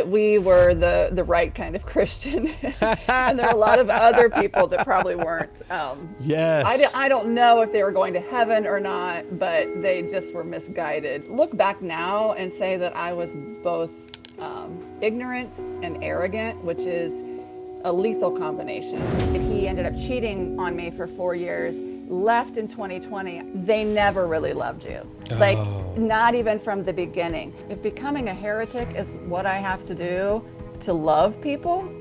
that we were the right kind of Christian. And there are a lot of other people that probably weren't. Yes. I don't know if they were going to heaven or not, but they just were misguided. Look back now and say that I was both ignorant and arrogant, which is a lethal combination. And he ended up cheating on me for 4 years, left in 2020. They never really loved you. Like, not even from the beginning. If becoming a heretic is what I have to do to love people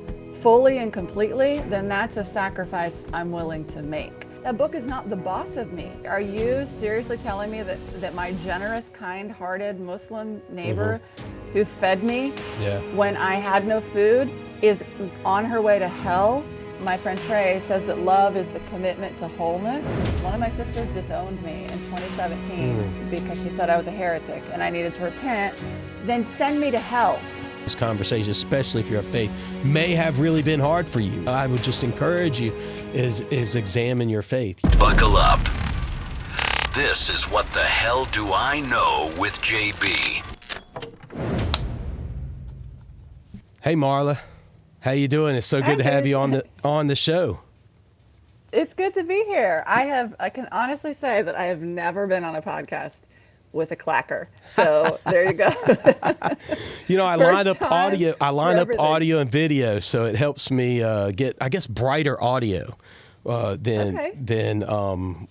fully and completely, then that's a sacrifice I'm willing to make. That book is not the boss of me. Are you seriously telling me that my generous, kind-hearted Muslim neighbor who fed me when I had no food is on her way to hell? My friend Trey says that love is the commitment to wholeness. One of my sisters disowned me in 2017 because she said I was a heretic and I needed to repent. Then send me to hell. This conversation, especially if you're of faith, may have really been hard for you. I would just encourage you is examine your faith. Buckle up. This is What the Hell Do I Know with JB. Hey Marla, how you doing? It's so good to have you on the show. It's good to be here. I can honestly say that I have never been on a podcast with a clacker. So there you go. You know, I line up audio and video, so it helps me get, I guess, brighter audio than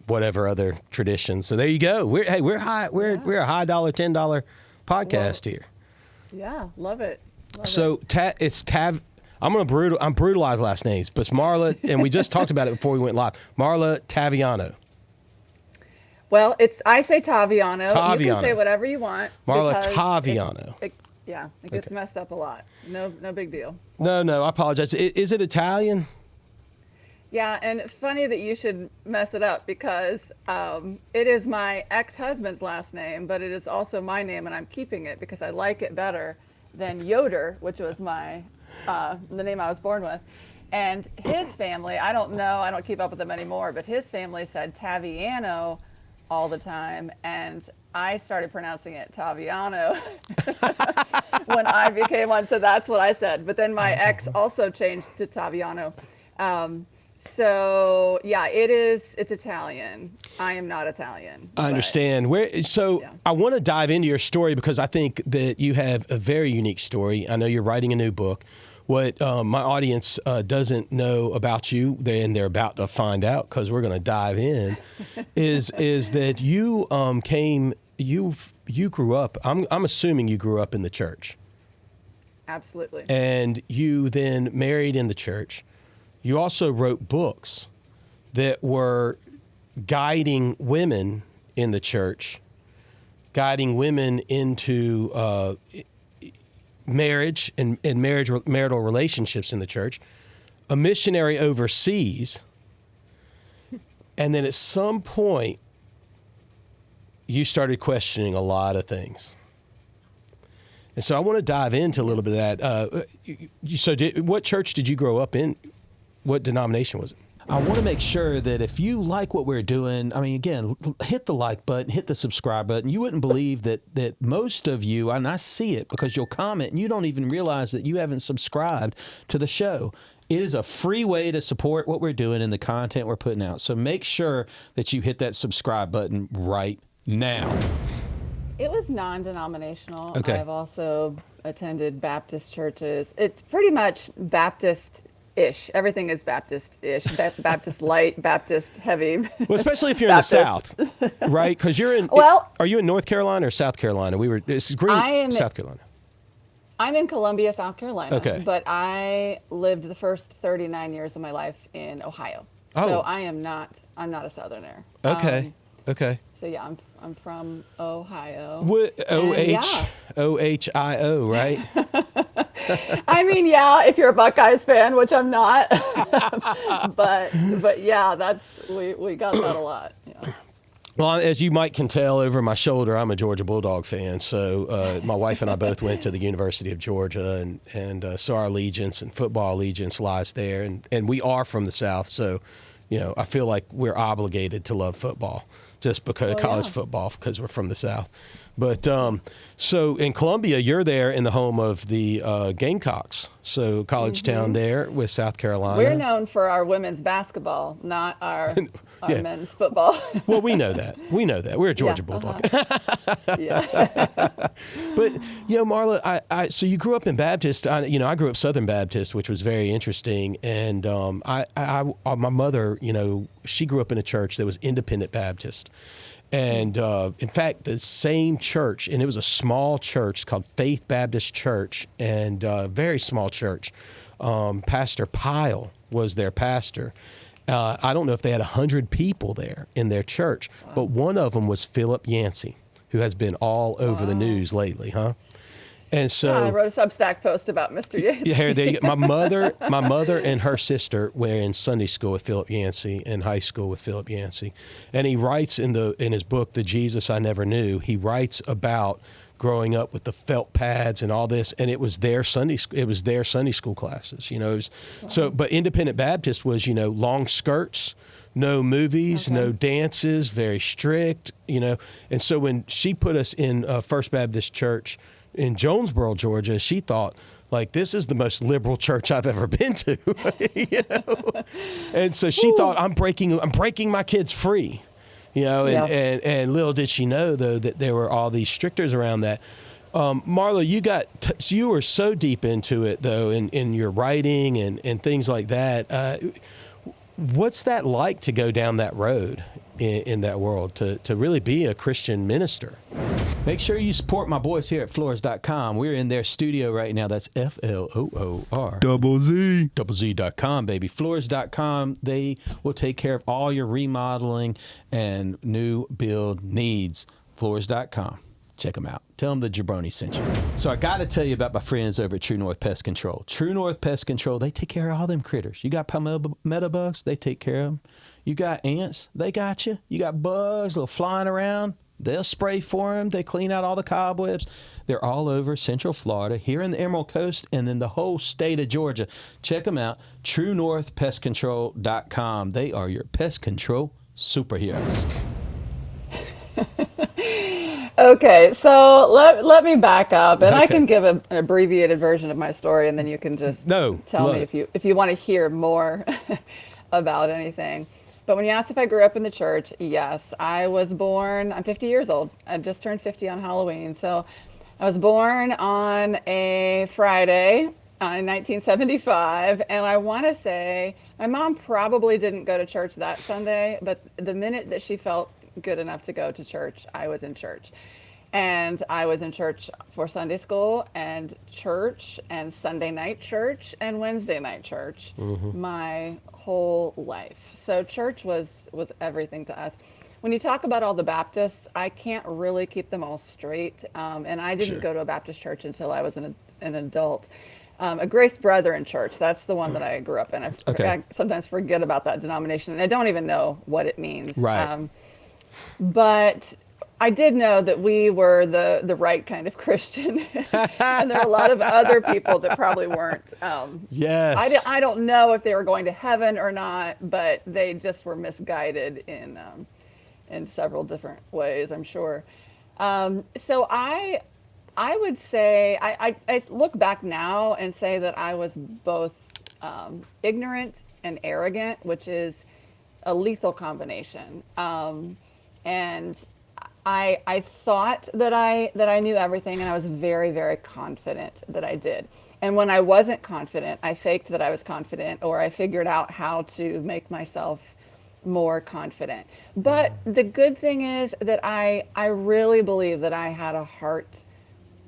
whatever other traditions. So there you go. We're a high dollar, $10 podcast here. Yeah, love it. I'm brutalized last names, but it's Marla, and we just talked about it before we went live. Marla Taviano. Well, I say Taviano. You can say whatever you want. Marla Taviano. It gets messed up a lot. No big deal. No, I apologize. Is it Italian? Yeah, and funny that you should mess it up because it is my ex-husband's last name, but it is also my name, and I'm keeping it because I like it better than Yoder, which was the name I was born with. And his family, I don't know, I don't keep up with them anymore, but his family said Taviano all the time, and I started pronouncing it Taviano when I became one, so that's what I said. But then my ex also changed to Taviano. So yeah, it's Italian. I am not Italian. I understand. I want to dive into your story because I think that you have a very unique story. I know you're writing a new book. What my audience doesn't know about you, and they're about to find out because we're going to dive in, is that you grew up. I'm assuming you grew up in the church. Absolutely. And you then married in the church. You also wrote books that were guiding women in the church, guiding women into marriage and marital relationships in the church, a missionary overseas, and then at some point, you started questioning a lot of things. And so I want to dive into a little bit of that. What church did you grow up in? What denomination was it? I want to make sure that if you like what we're doing, I mean, again, hit the like button, hit the subscribe button. You wouldn't believe that most of you, and I see it because you'll comment and you don't even realize that you haven't subscribed to the show. It is a free way to support what we're doing and the content we're putting out. So make sure that you hit that subscribe button right now. It was non-denominational. Okay. I've also attended Baptist churches. It's pretty much Baptist-ish. Everything is Baptist-ish. Baptist light, Baptist heavy. Well, especially if you're in the South, right? Because you're in. Well, are you in North Carolina or South Carolina? This is Green, South Carolina. I'm in Columbia, South Carolina. Okay. But I lived the first 39 years of my life in Ohio. Oh. So I'm not a Southerner. Okay. Okay. So yeah, I'm from Ohio. Ohio, right? I mean, yeah, if you're a Buckeyes fan, which I'm not, but yeah, we got that a lot. Yeah. Well, as you can tell over my shoulder, I'm a Georgia Bulldog fan. So my wife and I both went to the University of Georgia, and so our allegiance and football allegiance lies there. And we are from the South, so I feel like we're obligated to love football. just because Well, college yeah. football, because we're from the South. But so in Columbia, you're there in the home of the Gamecocks. So college town there with South Carolina. We're known for our women's basketball, not our Yeah. men's football. Well, we know that. We know that. We're a Georgia Yeah, Bulldog. Yeah. But Marla, so you grew up in Baptist. I grew up Southern Baptist, which was very interesting. And my mother, she grew up in a church that was Independent Baptist. And in fact, the same church, and it was a small church called Faith Baptist Church, and very small church. Pastor Pyle was their pastor. I don't know if they had 100 people there in their church, but one of them was Philip Yancey, who has been all over the news lately, huh? And so I wrote a Substack post about Mr. Yates. yeah, there you go. My mother and her sister were in Sunday school with Philip Yancey and high school with Philip Yancey, and he writes in his book, The Jesus I Never Knew. He writes about growing up with the felt pads and all this, and it was their Sunday school classes. So, but Independent Baptist was long skirts. No movies, no dances, very strict, And so when she put us in First Baptist Church in Jonesboro, Georgia, she thought, like, this is the most liberal church I've ever been to, And so she thought, I'm breaking my kids free, and little did she know, though, that there were all these strictures around that. Marla, so you were so deep into it, though, in your writing and things like that. What's that like to go down that road in that world, to really be a Christian minister? Make sure you support my boys here at floors.com. We're in their studio right now. That's FLOOR. Z.com, baby. Floors.com. They will take care of all your remodeling and new build needs. Floors.com. Check them out. Tell them the Jabroni sent you. So I got to tell you about my friends over at True North Pest Control. True North Pest Control, they take care of all them critters. You got palmetto bugs, they take care of them. You got ants, they got you. You got bugs little flying around, they'll spray for them. They clean out all the cobwebs. They're all over Central Florida, here in the Emerald Coast, and then the whole state of Georgia. Check them out, TrueNorthPestControl.com. They are your pest control superheroes. Okay, so let me back up, and I Okay. can give an abbreviated version of my story, and then you can just tell me if you want to hear more about anything. But when you asked if I grew up in the church, yes, I was born. I'm 50 years old. I just turned 50 on Halloween, so I was born on a Friday in 1975, and I want to say my mom probably didn't go to church that Sunday, but the minute that she felt good enough to go to church, I was in church. And I was in church for Sunday school and Sunday night church and Wednesday night church my whole life. So church was everything to us. When you talk about all the Baptists, I can't really keep them all straight. And I didn't go to a Baptist church until I was an adult. A Grace Brethren church, that's the one that I grew up in. I sometimes forget about that denomination, and I don't even know what it means. Right. But I did know that we were the right kind of Christian, and there are a lot of other people that probably weren't. Yes. I don't know if they were going to heaven or not, but they just were misguided in several different ways, I'm sure. So I would say I look back now and say that I was both ignorant and arrogant, which is a lethal combination. And I thought that I knew everything, and I was very, very confident that I did. And when I wasn't confident, I faked that I was confident, or I figured out how to make myself more confident. But the good thing is that I really believe that I had a heart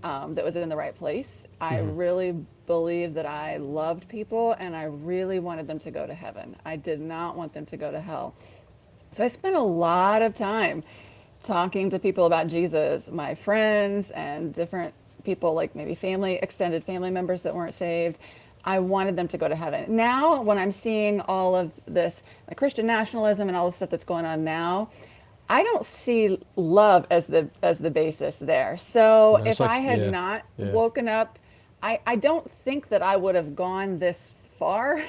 that was in the right place. I really believe that I loved people, and I really wanted them to go to heaven. I did not want them to go to hell. So I spent a lot of time talking to people about Jesus, my friends and different people, like maybe extended family members that weren't saved. I wanted them to go to heaven. Now, when I'm seeing all of this, like Christian nationalism and all the stuff that's going on now, I don't see love as the basis there. So if I had not woken up, I don't think that I would have gone this far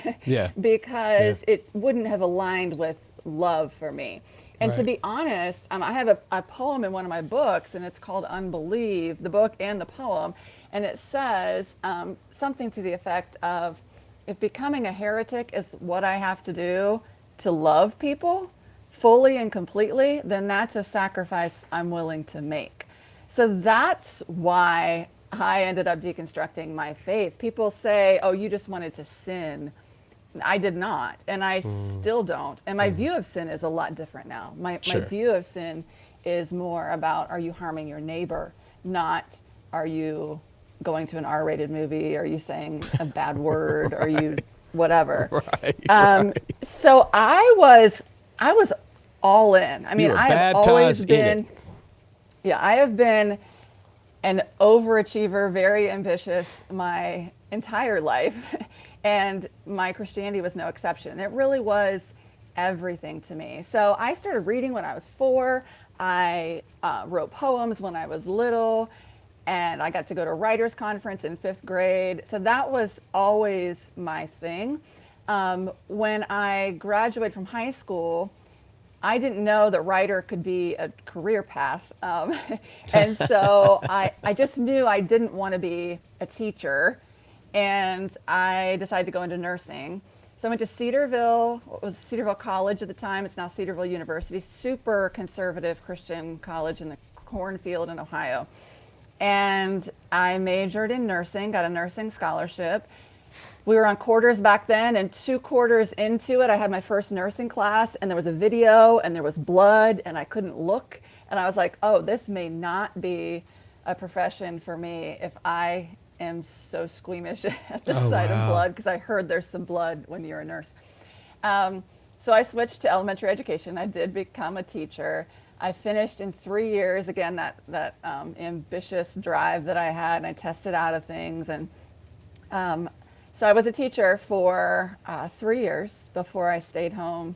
because it wouldn't have aligned with love for me. And to Right. be honest, I have a poem in one of my books, and it's called Unbelieve, the book and the poem. And it says something to the effect of, if becoming a heretic is what I have to do to love people fully and completely, then that's a sacrifice I'm willing to make. So that's why I ended up deconstructing my faith. People say, oh, you just wanted to sin. I did not, and I still don't. And my view of sin is a lot different now. My Sure. view of sin is more about, are you harming your neighbor, not are you going to an R-rated movie, are you saying a bad word, are you whatever. Right. So I was all in. I mean, were I have always baptized in been, yeah, I have been an overachiever, very ambitious my entire life. And my Christianity was no exception. It really was everything to me. So I started reading when I was 4. I wrote poems when I was little, and I got to go to a writer's conference in 5th grade. So that was always my thing. When I graduated from high school, I didn't know that writer could be a career path. And so I just knew I didn't want to be a teacher. And I decided to go into nursing. So I went to Cedarville, it was Cedarville College at the time. It's now Cedarville University, super conservative Christian college in the cornfield in Ohio. And I majored in nursing, got a nursing scholarship. We were on quarters back then, and 2 quarters into it, I had my first nursing class, and there was a video, and there was blood, and I couldn't look. And I was like, oh, this may not be a profession for me if I am so squeamish at the Oh, sight of wow. blood, because I heard there's some blood when you're a nurse. So I switched to elementary education. I did become a teacher. I finished in 3 years, again, that ambitious drive that I had, and I tested out of things. And so I was a teacher for 3 years before I stayed home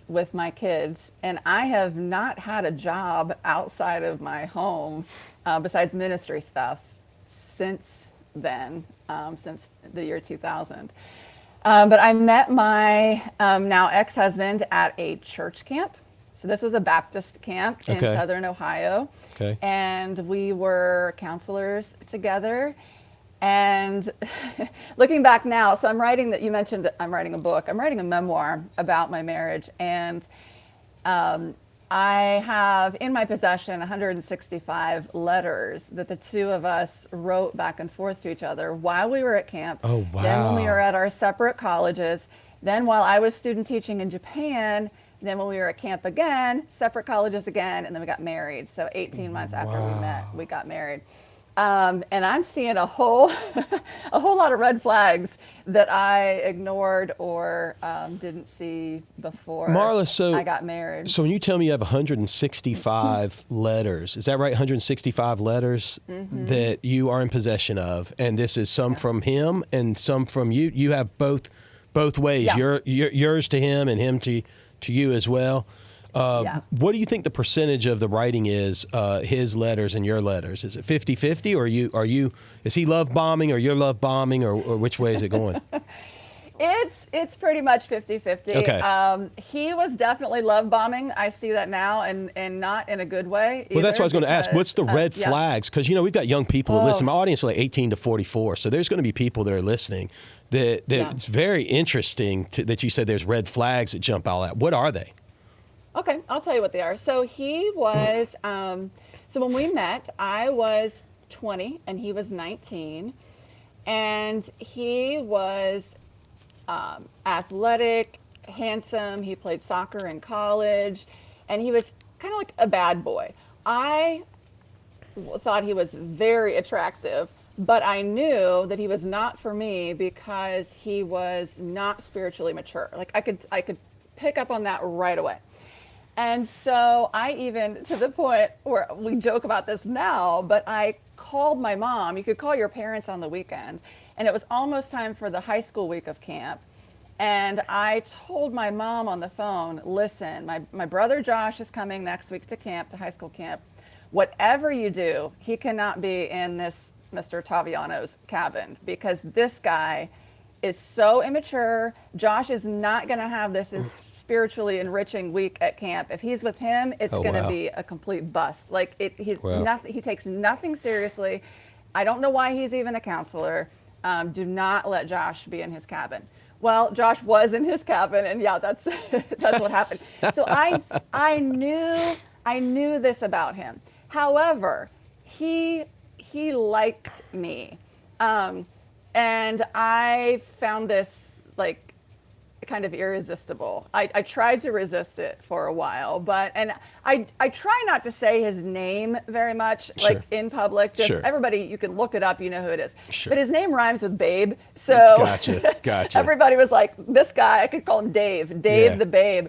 with my kids. And I have not had a job outside of my home besides ministry stuff since then, since the year 2000. But I met my now ex-husband at a church camp. So this was a Baptist camp in Okay. Southern Ohio. Okay. And we were counselors together. And looking back now, so I'm writing that you mentioned, I'm writing a book. I'm writing a memoir about my marriage. And I have in my possession 165 letters that the two of us wrote back and forth to each other while we were at camp. Oh, Then when we wow. were at our separate colleges. Then while I was student teaching in Japan. Then when we were at camp again, separate colleges again, and then we got married. So 18 months after we met, we got married. And I'm seeing a whole a whole lot of red flags that I ignored or didn't see before Marla, so I got married. So when you tell me you have 165 letters, is that right? 165 letters that you are in possession of, and this is some from him and some from you. You have both ways. Yeah. Yours to him and him to you as well. Yeah. What do you think the percentage of the writing is, his letters and your letters? Is it 50-50, or is he love bombing or you're love bombing, or which way is it going? It's pretty much 50-50. Okay. He was definitely love bombing. I see that now, and not in a good way. Well, that's what I was going to ask. because, What's the red yeah. flags? Because, we've got young people that Oh. listen. My audience is like 18 to 44. So there's going to be people that are listening that Yeah. it's very interesting that you said there's red flags that jump out at. What are they? Okay, I'll tell you what they are. So he was, so when we met, I was 20 and he was 19. And he was athletic, handsome. He played soccer in college. And he was kind of like a bad boy. I thought he was very attractive, but I knew that he was not for me because he was not spiritually mature. Like I could pick up on that right away. And so I even, to the point where we joke about this now, but I called my mom. You could call your parents on the weekend. And it was almost time for the high school week of camp. And I told my mom on the phone, listen, my brother Josh is coming next week to camp, to high school camp. Whatever you do, he cannot be in this Mr. Taviano's cabin because this guy is so immature. Josh is not going to have this as spiritually enriching week at camp. If he's with him, it's Oh, going to wow. be a complete bust. Like he's Wow. nothing. He takes nothing seriously. I don't know why he's even a counselor. Do not let Josh be in his cabin. Well, Josh was in his cabin, and yeah, that's that's what happened. So I knew this about him. However, he liked me, and I found this like kind of irresistible. I tried to resist it for a while, and I try not to say his name very much, like in public. Just Sure. everybody, you can look it up, you know who it is. Sure. But his name rhymes with Babe, so Gotcha. everybody was like, this guy, I could call him Dave Yeah. the Babe.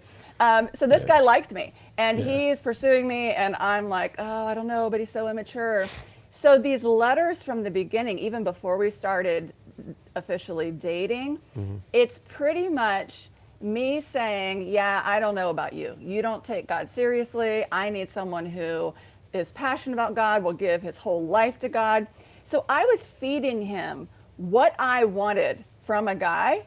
So this Yeah. guy liked me, and Yeah. he's pursuing me, and I'm like, oh, I don't know, but he's so immature. So these letters from the beginning, even before we started officially dating, it's pretty much me saying, yeah, I don't know about you. You don't take God seriously. I need someone who is passionate about God, will give his whole life to God. So I was feeding him what I wanted from a guy.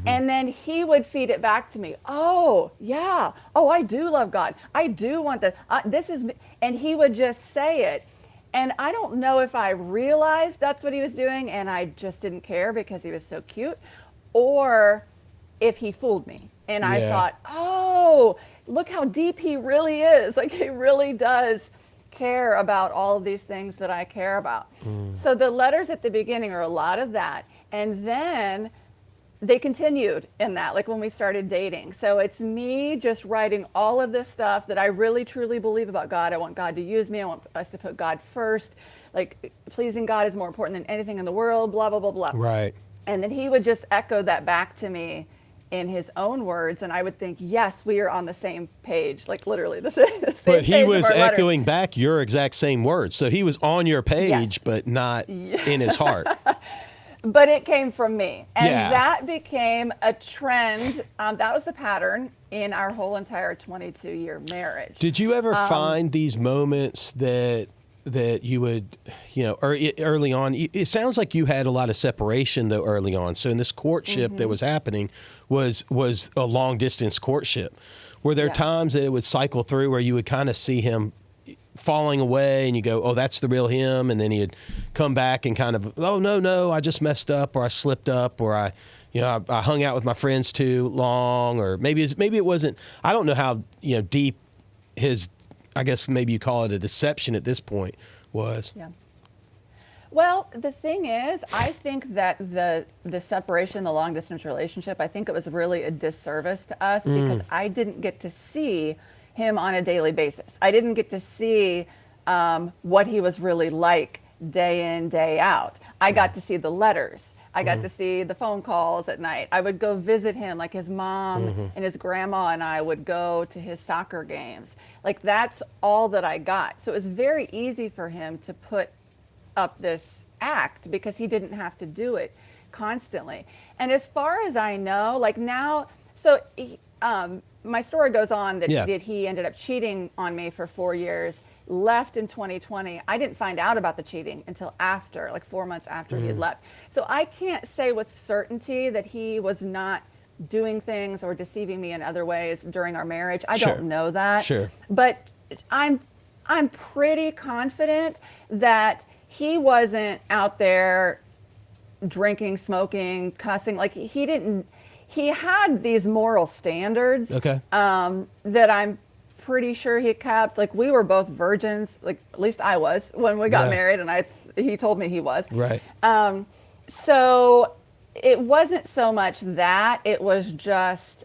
And then he would feed it back to me. Oh, yeah. Oh, I do love God. I do want that. This is, and he would just say it. And I don't know if I realized that's what he was doing and I just didn't care because he was so cute, or if he fooled me. And I Yeah. thought, oh, look how deep he really is. Like he really does care about all of these things that I care about. So the letters at the beginning are a lot of that. And then they continued in that, like when we started dating. So it's me just writing all of this stuff that I really truly believe about God. I want God to use me. I want us to put God first. Like pleasing God is more important than anything in the world, blah, blah, blah, blah. Right. And then he would just echo that back to me in his own words. And I would think, yes, we are on the same page, like literally the same But he page of was our letters. echoing back your exact same words. So he was on your page, Yes. but not in his heart. But it came from me. And Yeah. that became a trend. That was the pattern in our whole entire 22-year marriage. Did you ever find these moments that you would, early on? It sounds like you had a lot of separation though early on. So in this courtship that was happening was a long distance courtship. Were there Yeah. times that it would cycle through where you would kind of see him falling away and you go, oh, that's the real him, and then he'd come back and kind of, oh, no, I just messed up, or I slipped up, or I hung out with my friends too long, or maybe it wasn't, I don't know how deep his, I guess maybe you call it a deception at this point was. Yeah. Well, the thing is, I think that the separation, the long distance relationship, I think it was really a disservice to us because I didn't get to see him on a daily basis. I didn't get to see what he was really like day in, day out. I got to see the letters. I got to see the phone calls at night. I would go visit him, like his mom and his grandma and I would go to his soccer games. Like that's all that I got. So it was very easy for him to put up this act because he didn't have to do it constantly. And as far as I know, like now, so my story goes on that, Yeah. that he ended up cheating on me for 4 years, left in 2020. I didn't find out about the cheating until after, like 4 months after he had left. So I can't say with certainty that he was not doing things or deceiving me in other ways during our marriage. I Sure. don't know that. Sure. But I'm pretty confident that he wasn't out there drinking, smoking, cussing. Like he had these moral standards Okay. that I'm pretty sure he kept. Like we were both virgins, like at least I was when we got Yeah. married, and he told me he was. Right. So it wasn't so much that, it was just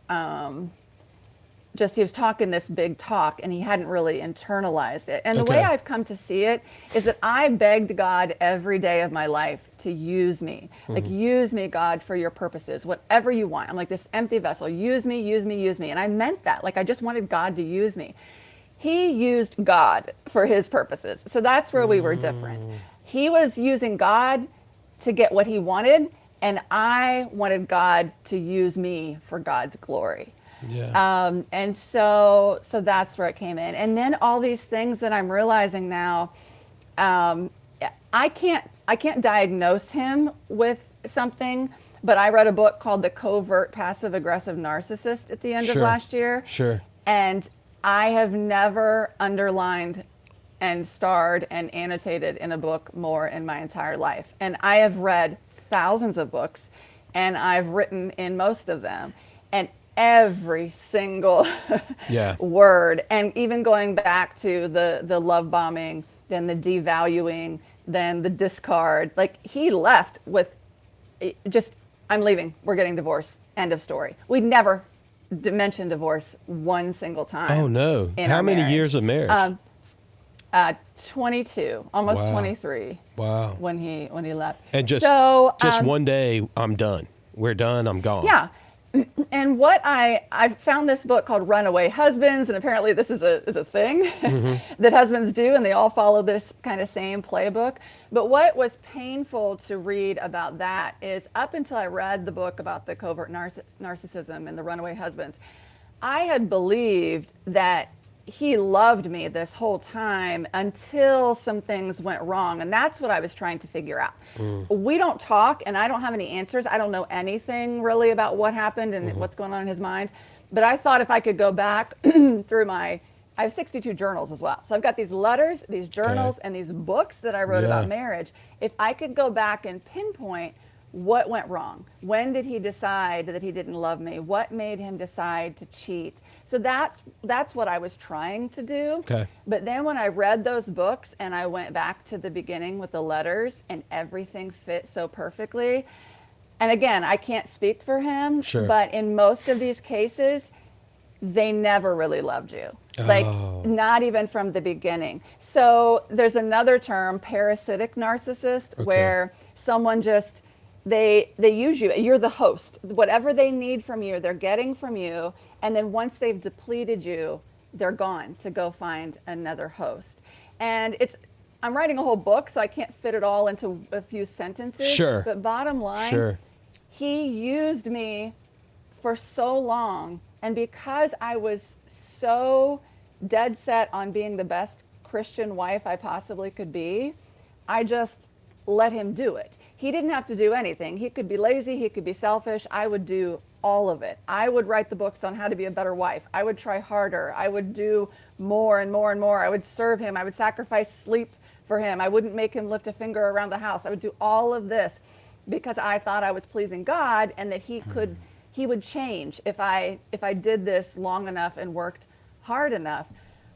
he was talking this big talk and he hadn't really internalized it. And the way Okay. I've come to see it is that I begged God every day of my life to use me. Like, use me, God, for your purposes, whatever you want. I'm like this empty vessel. Use me, use me, use me. And I meant that. Like, I just wanted God to use me. He used God for his purposes. So that's where we were different. He was using God to get what he wanted, and I wanted God to use me for God's glory. Yeah. And so that's where it came in. And then all these things that I'm realizing now, I can't I can't diagnose him with something, but I read a book called The Covert Passive Aggressive Narcissist at the end of last year. Sure. And I have never underlined and starred and annotated in a book more in my entire life. And I have read thousands of books, and I've written in most of them. And every single word, and even going back to the love bombing, then the devaluing, then the discard, like he left with just, I'm leaving, we're getting divorced, end of story. We never mentioned divorce one single time. Oh no. How many years of marriage? 22, almost 23. Wow. When he left. And just one day, I'm done. We're done. I'm gone. Yeah. And what I found this book called Runaway Husbands, and apparently this is a thing that husbands do, and they all follow this kind of same playbook. But what was painful to read about that is up until I read the book about the covert narcissism and the runaway husbands, I had believed that he loved me this whole time until some things went wrong. And that's what I was trying to figure out. We don't talk, and I don't have any answers. I don't know anything really about what happened and what's going on in his mind. But I thought if I could go back through I have 62 journals as well. So I've got these letters, these journals, and these books that I wrote about marriage. If I could go back and pinpoint what went wrong, when did he decide that he didn't love me? What made him decide to cheat? So that's what I was trying to do. Okay. But then when I read those books and I went back to the beginning with the letters and everything fit so perfectly. And again, I can't speak for him, but in most of these cases, they never really loved you. Like not even from the beginning. So there's another term, parasitic narcissist, where someone just, they use you. You're the host. Whatever they need from you, they're getting from you. And then once they've depleted you, they're gone to go find another host. And I'm writing a whole book, so I can't fit it all into a few sentences. Sure. But bottom line, he used me for so long. And because I was so dead set on being the best Christian wife I possibly could be, I just let him do it. He didn't have to do anything. He could be lazy, he could be selfish. I would do all of it. I would write the books on how to be a better wife. I would try harder. I would do more and more and more. I would serve him. I would sacrifice sleep for him. I wouldn't make him lift a finger around the house. I would do all of this because I thought I was pleasing God and that he would change if I did this long enough and worked hard enough.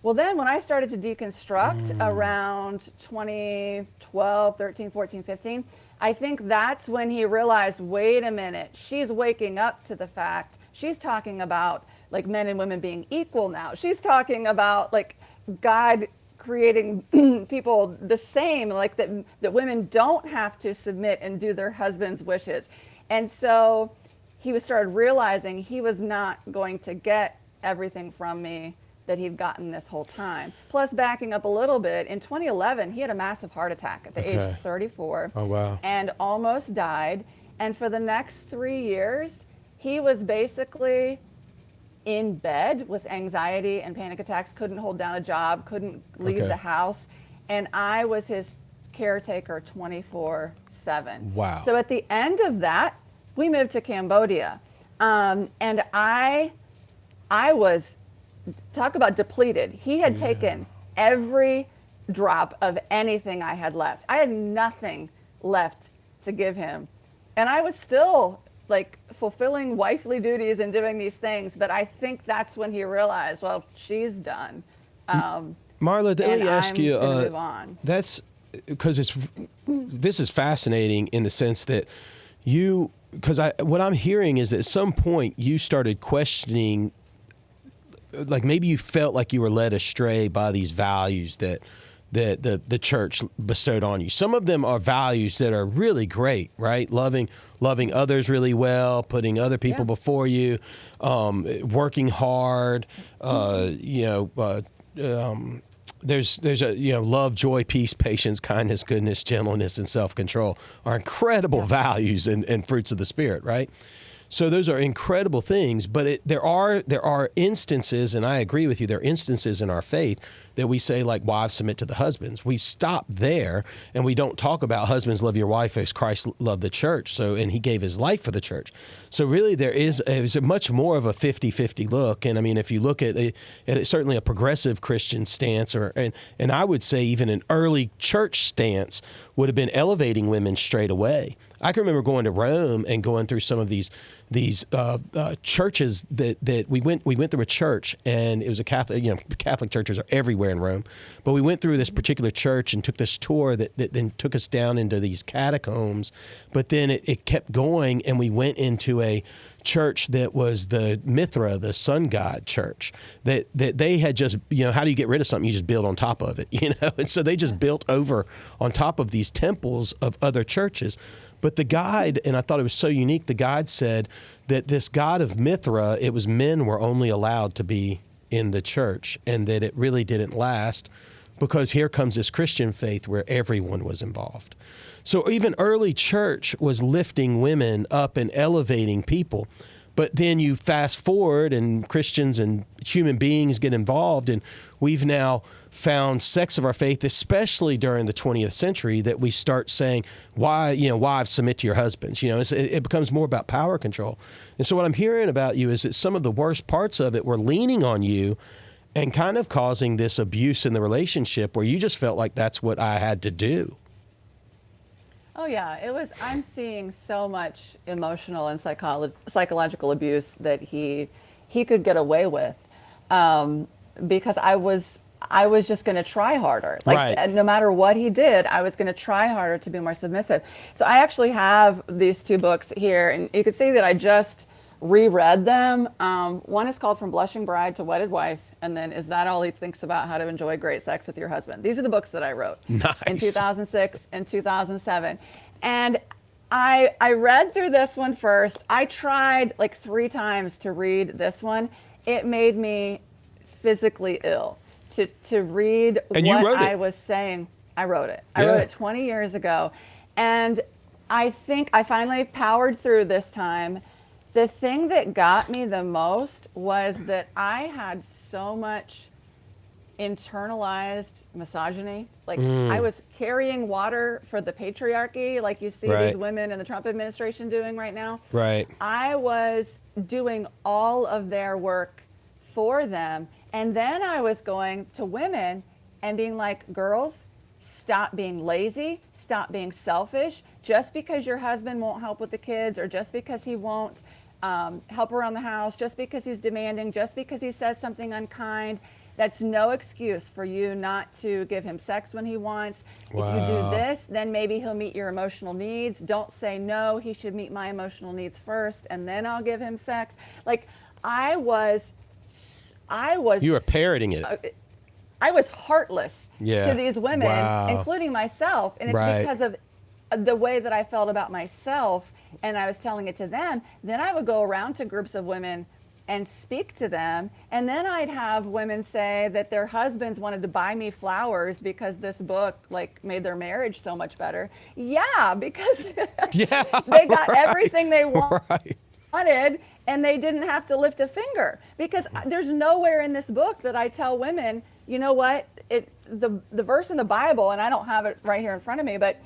Well, then when I started to deconstruct around 2012, 13, 14, 15, I think that's when he realized, wait a minute, she's waking up to the fact, she's talking about like men and women being equal now. She's talking about like God creating people the same, like that women don't have to submit and do their husband's wishes. And so he started realizing he was not going to get everything from me that he'd gotten this whole time. Plus, backing up a little bit, in 2011, he had a massive heart attack at the age of 34. Oh, wow. And almost died. And for the next 3 years, he was basically in bed with anxiety and panic attacks, couldn't hold down a job, couldn't leave the house. And I was his caretaker 24/7. Wow. So at the end of that, we moved to Cambodia. And I was, talk about depleted. He had taken every drop of anything I had left. I had nothing left to give him. And I was still like fulfilling wifely duties and doing these things. But I think that's when he realized, well, she's done. Marla, let me ask you, move on. That's because this is fascinating in the sense that what I'm hearing is that at some point you started questioning, like maybe you felt like you were led astray by these values that the church bestowed on you. Some of them are values that are really great, right? Loving others really well, putting other people before you, working hard, there's love, joy, peace, patience, kindness, goodness, gentleness, and self-control are incredible values and fruits of the Spirit, right? So those are incredible things, but there are instances, and I agree with you, there are instances in our faith that we say, like, wives submit to the husbands. We stop there, and we don't talk about husbands love your wife as Christ loved the church. So, and he gave his life for the church. So really there is a much more of a 50-50 look. And I mean, if you look at certainly a progressive Christian stance, and I would say even an early church stance would have been elevating women straight away. I can remember going to Rome and going through some of these churches that we went through a church, and it was a Catholic. Catholic churches are everywhere in Rome, but we went through this particular church and took this tour that then took us down into these catacombs. But then it kept going, and we went into a church that was the Mithra, the sun god church, that they had just, how do you get rid of something? You just build on top of it, and so they just built over on top of these temples of other churches. But the guide, and I thought it was so unique, the guide said that this god of Mithra, it was men were only allowed to be in the church, and that it really didn't last because here comes this Christian faith where everyone was involved. So even early church was lifting women up and elevating people. But then you fast forward and Christians and human beings get involved, and we've now found sects of our faith, especially during the 20th century, that we start saying, wives submit to your husbands. It becomes more about power control. And so what I'm hearing about you is that some of the worst parts of it were leaning on you and kind of causing this abuse in the relationship where you just felt like that's what I had to do. Oh yeah, I'm seeing so much emotional and psychological abuse that he could get away with, because I was just going to try harder. Right. No matter what he did, I was going to try harder to be more submissive. So I actually have these two books here, and you can see that I just reread them. One is called From Blushing Bride to Wedded Wife, and then Is That All He Thinks About How to Enjoy Great Sex with Your Husband. These are the books that I wrote in 2006 and 2007. And I read through this one first. I tried like 3 times to read this one. It made me physically ill to read and what I was saying. I wrote it. I wrote it 20 years ago. And I think I finally powered through this time. The thing that got me the most was that I had so much internalized misogyny. I was carrying water for the patriarchy, like you see these women in the Trump administration doing right now. Right. I was doing all of their work for them. And then I was going to women and being like, girls, stop being lazy, stop being selfish. Just because your husband won't help with the kids, or just because he won't help around the house, just because he's demanding, just because he says something unkind, that's no excuse for you not to give him sex when he wants. Wow. If you do this, then maybe he'll meet your emotional needs. Don't say no, he should meet my emotional needs first, and then I'll give him sex. I was You were parroting it. I was heartless to these women, including myself. And it's because of the way that I felt about myself, and I was telling it to them. Then I would go around to groups of women and speak to them. And then I'd have women say that their husbands wanted to buy me flowers because this book made their marriage so much better. Yeah, because they got everything they wanted, and they didn't have to lift a finger. Because there's nowhere in this book that I tell women, you know what, the verse in the Bible, and I don't have it right here in front of me, but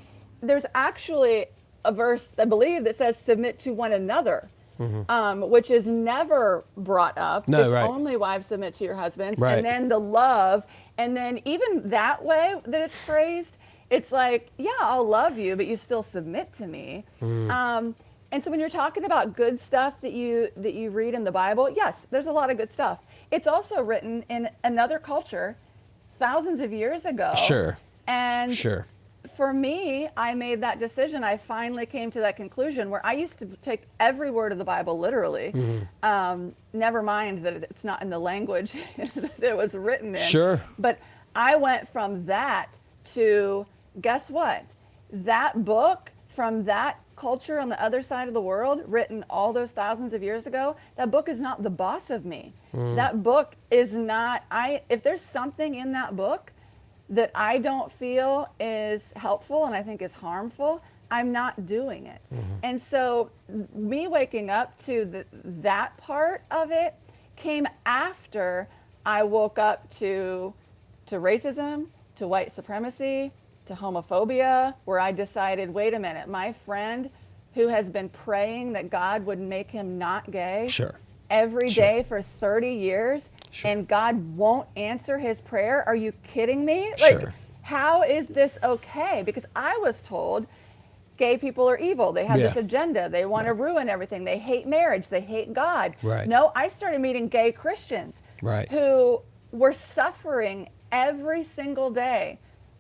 there's actually a verse, I believe, that says submit to one another. Which is never brought up. No, it's only wives submit to your husbands. Right. And then the love, and then even that way that it's phrased, it's like, yeah, I'll love you, but you still submit to me. And so when you're talking about good stuff that you read in the Bible, yes, there's a lot of good stuff. It's also written in another culture thousands of years ago. Sure. And sure. For me, I made that decision. I finally came to that conclusion where I used to take every word of the Bible literally. Never mind that it's not in the language that it was written in. Sure. But I went from that to, guess what? That book from that culture on the other side of the world, written all those thousands of years ago, that book is not the boss of me. That book is not, if there's something in that book that I don't feel is helpful and I think is harmful, I'm not doing it. And so me waking up to that part of it came after I woke up to racism, to white supremacy, to homophobia, where I decided, wait a minute, my friend who has been praying that God would make him not gay Sure. every day for 30 years, Sure. and God won't answer his prayer. Are you kidding me? Sure. Like, how is this okay? Because I was told gay people are evil. They have this Yeah. agenda. They want to ruin everything. They hate marriage. They hate God. Right. No, I started meeting gay Christians Right. who were suffering every single day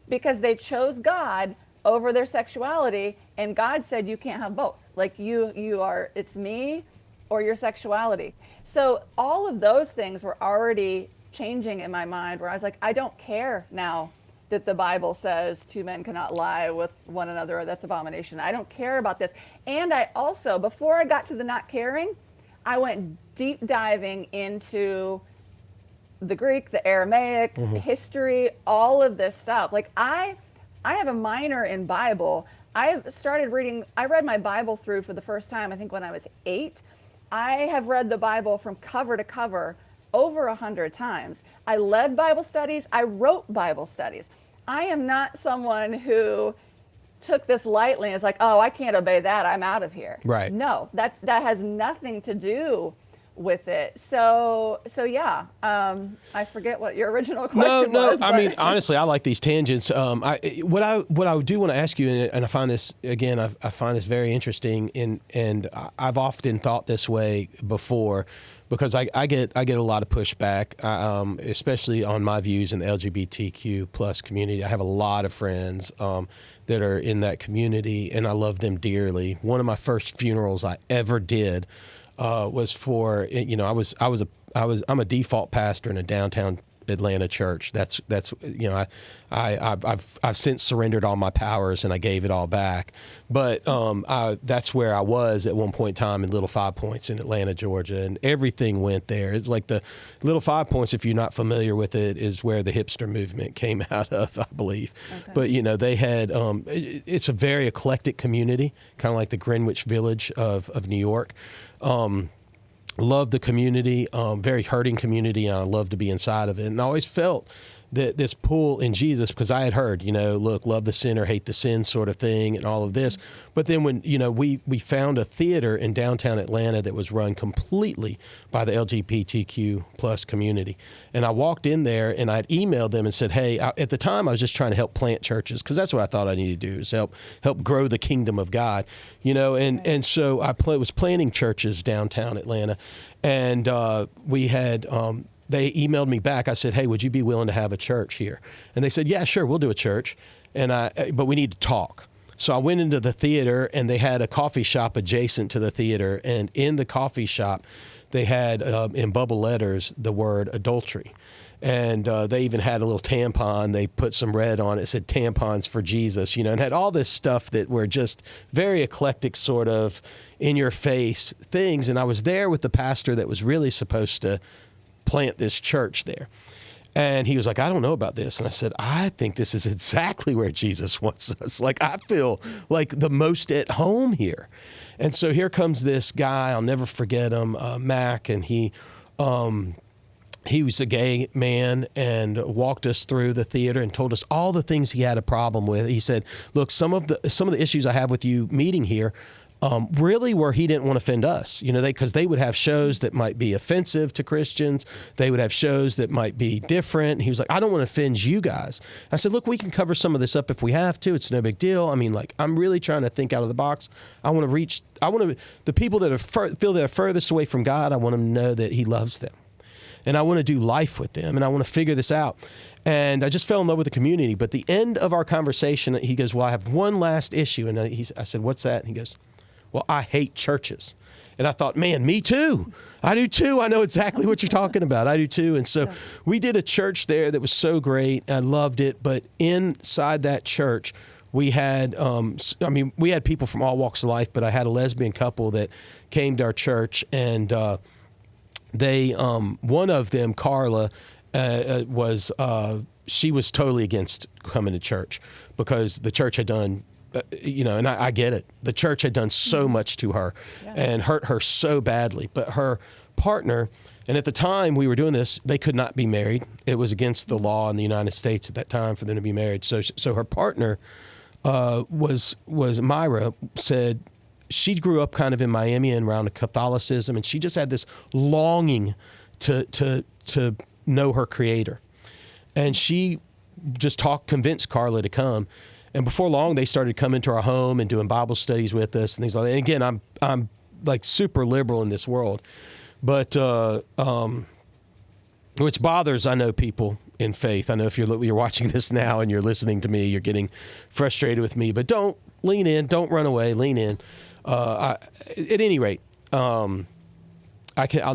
because they chose God over their sexuality, and God said you can't have both. Like you are, it's me or your sexuality. So all of those things were already changing in my mind, where I was like, I don't care now that the Bible says two men cannot lie with one another, or that's abomination. I don't care about this. And I also, before I got to the not caring, I went deep diving into the Greek, the Aramaic, history, all of this stuff. Like I have a minor in Bible. I read my Bible through for the first time, I think when I was 8. I have read the Bible from cover to cover over 100 times. I led Bible studies. I wrote Bible studies. I am not someone who took this lightly and is like, oh, I can't obey that, I'm out of here. Right. No, that has nothing to do with it. So yeah, I forget what your original question was. I but- mean, honestly, I like these tangents. What I do want to ask you, and I find this again, I find this very interesting, and I've often thought this way before, because I get a lot of pushback, especially on my views in the LGBTQ plus community. I have a lot of friends that are in that community, and I love them dearly. One of my first funerals I ever did was for, I'm a default pastor in a downtown Atlanta church. That's I've since surrendered all my powers and I gave it all back. But that's where I was at one point in time in Little Five Points in Atlanta, Georgia, and everything went there. It's like the Little Five Points, if you're not familiar with it, is where the hipster movement came out of, I believe. Okay. But they had it's a very eclectic community, kind of like the Greenwich Village of New York. Love the community, very hurting community, and I love to be inside of it. And I always felt that this pull in Jesus, because I had heard, look, love the sinner, hate the sin sort of thing and all of this. But then when, we found a theater in downtown Atlanta that was run completely by the LGBTQ plus community. And I walked in there and I'd emailed them and said, hey, at the time I was just trying to help plant churches, because that's what I thought I needed to do, is help grow the kingdom of God, and so I was planting churches downtown Atlanta, and we had, they emailed me back. I said, hey, would you be willing to have a church here? And they said, yeah, sure, we'll do a church. But we need to talk. So I went into the theater, and they had a coffee shop adjacent to the theater. And in the coffee shop, they had in bubble letters the word adultery. And they even had a little tampon. They put some red on it. It said tampons for Jesus, and had all this stuff that were just very eclectic, sort of in your face things. And I was there with the pastor that was really supposed to plant this church there. And he was like, I don't know about this. And I said, I think this is exactly where Jesus wants us. Like, I feel like the most at home here. And so here comes this guy, I'll never forget him, Mac, and he was a gay man and walked us through the theater and told us all the things he had a problem with. He said, look, some of the issues I have with you meeting here really were he didn't want to offend us, because they would have shows that might be offensive to Christians. They would have shows that might be different. He was like, I don't want to offend you guys. I said, look, we can cover some of this up if we have to. It's no big deal. I mean, I'm really trying to think out of the box. The people that feel they're furthest away from God, I want them to know that he loves them. And I want to do life with them, and I want to figure this out. And I just fell in love with the community. But the end of our conversation, he goes, well, I have one last issue. And I said, what's that? And he goes, well, I hate churches. And I thought, man, me too. I do too. I know exactly what you're talking about. I do too. And so we did a church there that was so great. I loved it. But inside that church, we had, we had people from all walks of life, but I had a lesbian couple that came to our church, and one of them, Carla, she was totally against coming to church because the church had done and I get it. The church had done so much to her and hurt her so badly. But her partner, and at the time we were doing this, they could not be married. It was against the law in the United States at that time for them to be married. So her partner was Myra, said she grew up kind of in Miami and around Catholicism, and she just had this longing to know her Creator. And she just convinced Carla to come. And before long, they started coming to our home and doing Bible studies with us and things like that. And again, I'm like super liberal in this world, but which bothers, I know, people in faith. I know if you're watching this now and you're listening to me, you're getting frustrated with me. But don't lean in, don't run away, lean in. At any rate, I'll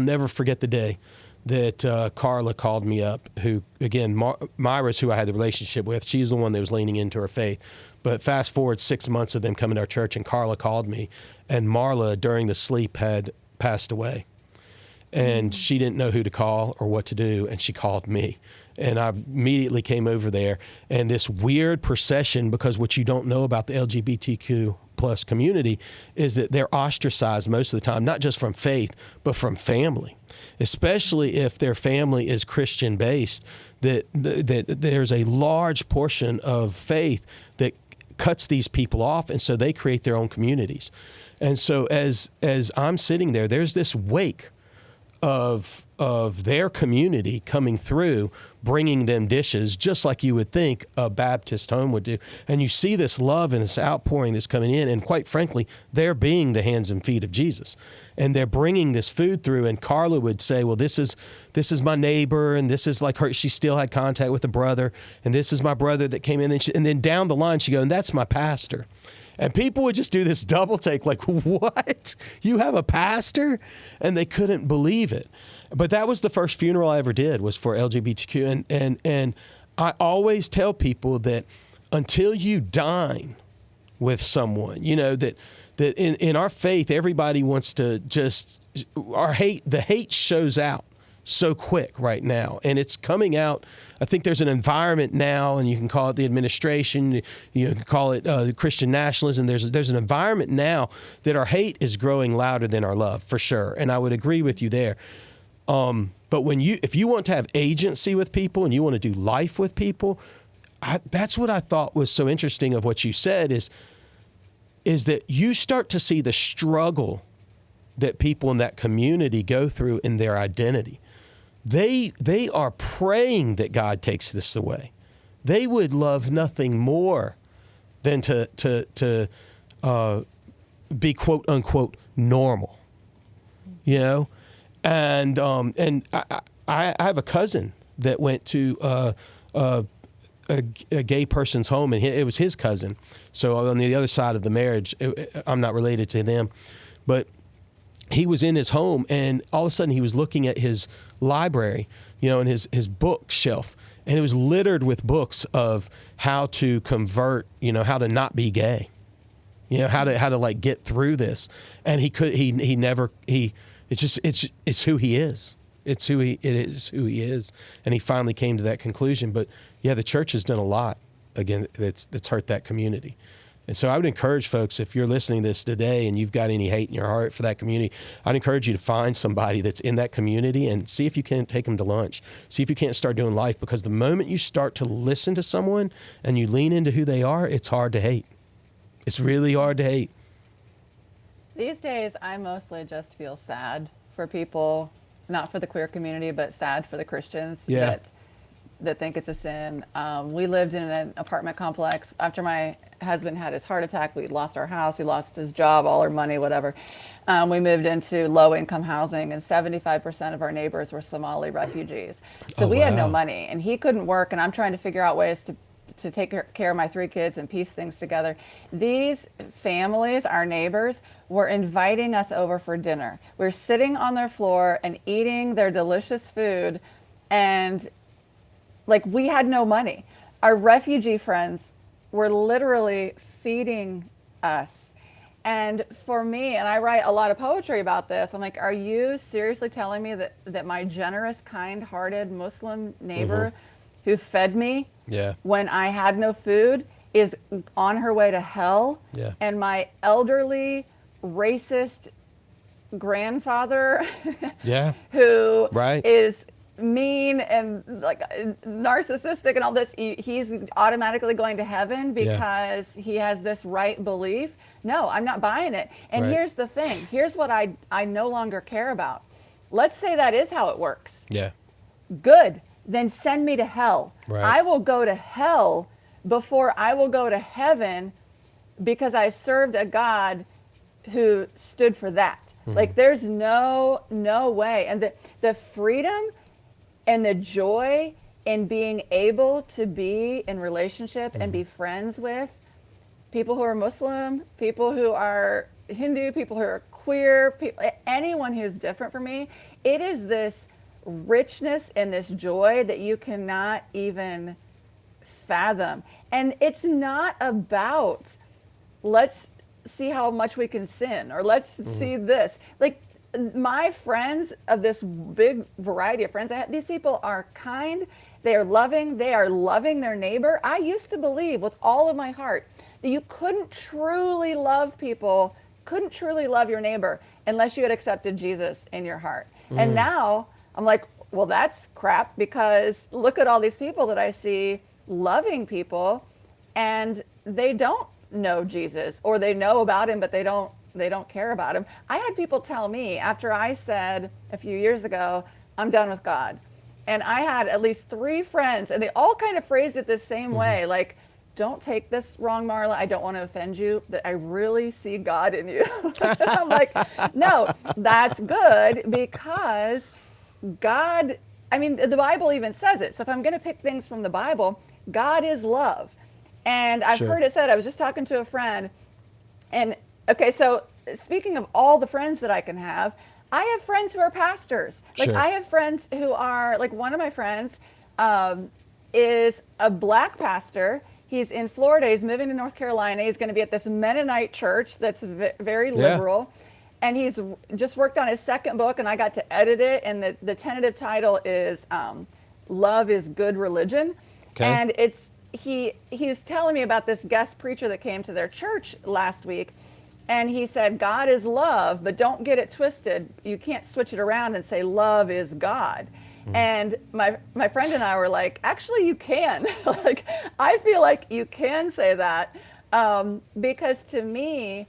never forget the day that Carla called me up, who, again, Myra's who I had the relationship with. She's the one that was leaning into her faith. But fast forward 6 months of them coming to our church, and Carla called me, and Marla, during the sleep, had passed away. And she didn't know who to call or what to do, and she called me. And I immediately came over there, and this weird procession, because what you don't know about the LGBTQ plus community is that they're ostracized most of the time, not just from faith, but from family. Especially if their family is Christian based, that there's a large portion of faith that cuts these people off, and so they create their own communities. And so as I'm sitting there, there's this wake of their community coming through, bringing them dishes, just like you would think a Baptist home would do. And you see this love and this outpouring that's coming in, and quite frankly, they're being the hands and feet of Jesus. And they're bringing this food through, and Carla would say, well, this is my neighbor, and this is like her. She still had contact with a brother, and this is my brother that came in. And then down the line, she goes, and that's my pastor. And people would just do this double take, like, what? You have a pastor? And they couldn't believe it. But that was the first funeral I ever did, was for LGBTQ. And I always tell people that until you dine with someone, that in our faith, everybody wants to the hate shows out so quick right now. And it's coming out. I think there's an environment now, and you can call it the administration, you can call it Christian nationalism. There's an environment now that our hate is growing louder than our love, for sure. And I would agree with you there. But if you want to have agency with people and you want to do life with people, that's what I thought was so interesting of what you said is that you start to see the struggle that people in that community go through in their identity. They are praying that God takes this away. They would love nothing more than to be quote unquote normal, And I have a cousin that went to a gay person's home, and it was his cousin. So on the other side of the marriage, I'm not related to them, but he was in his home, and all of a sudden he was looking at his library, and his bookshelf, and it was littered with books of how to convert, how to not be gay, how to like get through this. And it's who he is. It is who he is. And he finally came to that conclusion. But yeah, the church has done a lot, again, that's hurt that community. And so I would encourage folks, if you're listening to this today and you've got any hate in your heart for that community, I'd encourage you to find somebody that's in that community and see if you can't take them to lunch. See if you can't start doing life, because the moment you start to listen to someone and you lean into who they are, it's hard to hate. It's really hard to hate. These days, I mostly just feel sad for people, not for the queer community, but sad for the Christians that think it's a sin. We lived in an apartment complex. After my husband had his heart attack, we lost our house, he lost his job, all our money, whatever. We moved into low-income housing, and 75% of our neighbors were Somali refugees. So we had no money, and he couldn't work, and I'm trying to figure out ways to take care of my 3 kids and piece things together. These families, our neighbors, were inviting us over for dinner. We're sitting on their floor and eating their delicious food, and like, we had no money. Our refugee friends were literally feeding us. And for me, and I write a lot of poetry about this, I'm like, are you seriously telling me that my generous, kind-hearted Muslim neighbor who fed me when I had no food is on her way to hell. Yeah. And my elderly, racist grandfather Yeah. who Right. is mean and like narcissistic and all this, he's automatically going to heaven because he has this right belief. No, I'm not buying it. And Right. here's the thing. Here's what I no longer care about. Let's say that is how it works. Yeah. Good. Then send me to hell. Right. I will go to hell before I will go to heaven because I served a God who stood for that. Like there's no way. And the freedom and the joy in being able to be in relationship and be friends with people who are Muslim, people who are Hindu, people who are queer, anyone who's different from me, it is this richness and this joy that you cannot even fathom. And it's not about let's see how much we can sin or let's see this. Like my friends of this big variety of friends I have, these people are kind, they are loving their neighbor. I used to believe with all of my heart that you couldn't truly love people, couldn't truly love your neighbor unless you had accepted Jesus in your heart. And now I'm like, well, that's crap, because look at all these people that I see loving people and they don't know Jesus, or they know about him but they don't care about him. I had people tell me after I said a few years ago, I'm done with God. And I had at least 3 friends and they all kind of phrased it the same way, like, don't take this wrong, Marla. I don't want to offend you, but I really see God in you. I'm like, no, that's good, because God, I mean, the Bible even says it. So if I'm going to pick things from the Bible, God is love. And I've heard it said, I was just talking to a friend, and okay, so speaking of all the friends that I can have, I have friends who are pastors. Like I have friends who are, like one of my friends is a black pastor. He's in Florida, he's moving to North Carolina. He's going to be at this Mennonite church that's very liberal. And he's just worked on his 2nd book, and I got to edit it. And the tentative title is Love is Good Religion. Okay. And he was telling me about this guest preacher that came to their church last week. And he said, God is love, but don't get it twisted. You can't switch it around and say love is God. And my friend and I were like, actually, you can. Like, I feel like you can say that, because to me,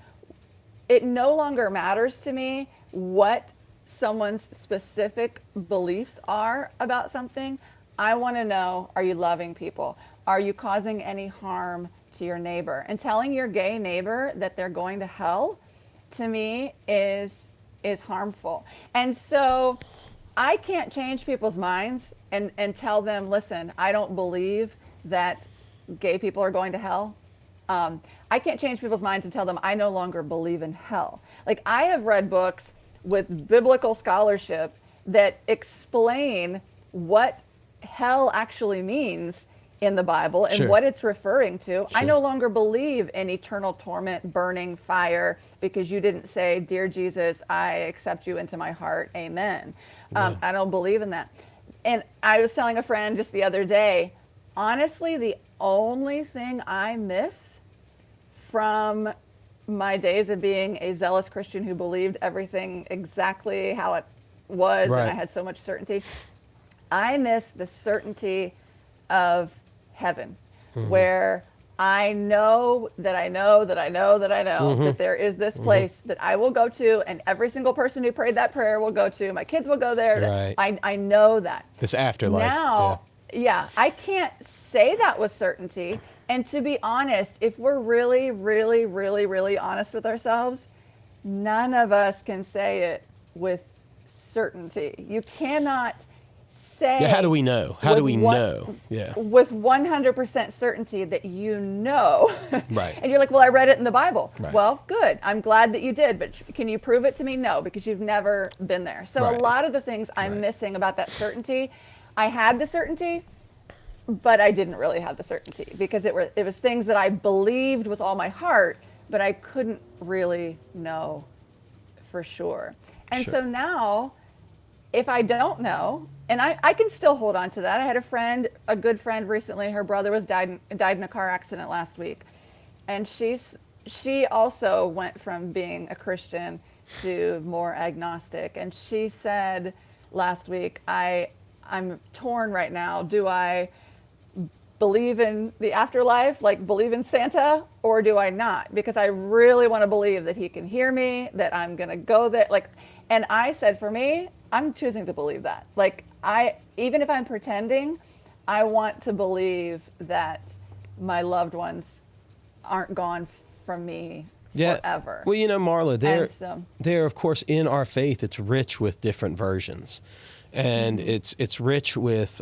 it no longer matters to me what someone's specific beliefs are about something. I want to know, are you loving people? Are you causing any harm to your neighbor? And telling your gay neighbor that they're going to hell, to me, is harmful. And so I can't change people's minds and tell them, listen, I don't believe that gay people are going to hell. I can't change people's minds and tell them I no longer believe in hell. Like, I have read books with biblical scholarship that explain what hell actually means in the Bible and what it's referring to. I no longer believe in eternal torment, burning fire, because you didn't say, dear Jesus, I accept you into my heart. Amen. I don't believe in that. And I was telling a friend just the other day, honestly, the only thing I miss from my days of being a zealous Christian who believed everything exactly how it was, and I had so much certainty, I miss the certainty of heaven, where I know that I know that I know that I know that there is this place that I will go to, and every single person who prayed that prayer will go to. My kids will go there. I know that. This afterlife. Now, I can't say that with certainty. And to be honest, if we're really, really, really, really honest with ourselves, none of us can say it with certainty. You cannot say. How do we know? How do we know? With 100% certainty that you know. Right. And you're like, well, I read it in the Bible. Right. Well, good. I'm glad that you did. But can you prove it to me? No, because you've never been there. So a lot of the things I'm missing about that certainty, I had the certainty, but I didn't really have the certainty, because it was things that I believed with all my heart, but I couldn't really know for sure. And so now if I don't know, and I can still hold on to that. I had a good friend recently, her brother died in a car accident last week. And she also went from being a Christian to more agnostic. And she said last week, I'm torn right now. Do I believe in the afterlife, like believe in Santa, or do I not? Because I really want to believe that he can hear me, that I'm going to go there. Like, and I said, for me, I'm choosing to believe that. Like, even if I'm pretending, I want to believe that my loved ones aren't gone from me forever. Well, Marla, so, there, of course, in our faith, it's rich with different versions. And it's rich with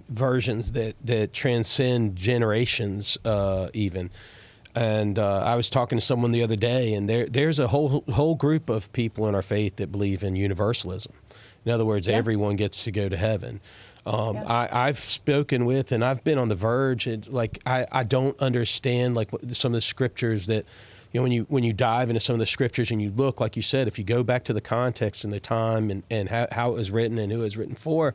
versions that transcend generations even. And I was talking to someone the other day, and there's a whole group of people in our faith that believe in universalism. In other words, everyone gets to go to heaven. I've spoken with, and I've been on the verge. I don't understand some of the scriptures that, when you dive into some of the scriptures and you look, like you said, if you go back to the context and the time and how it was written and who it was written for,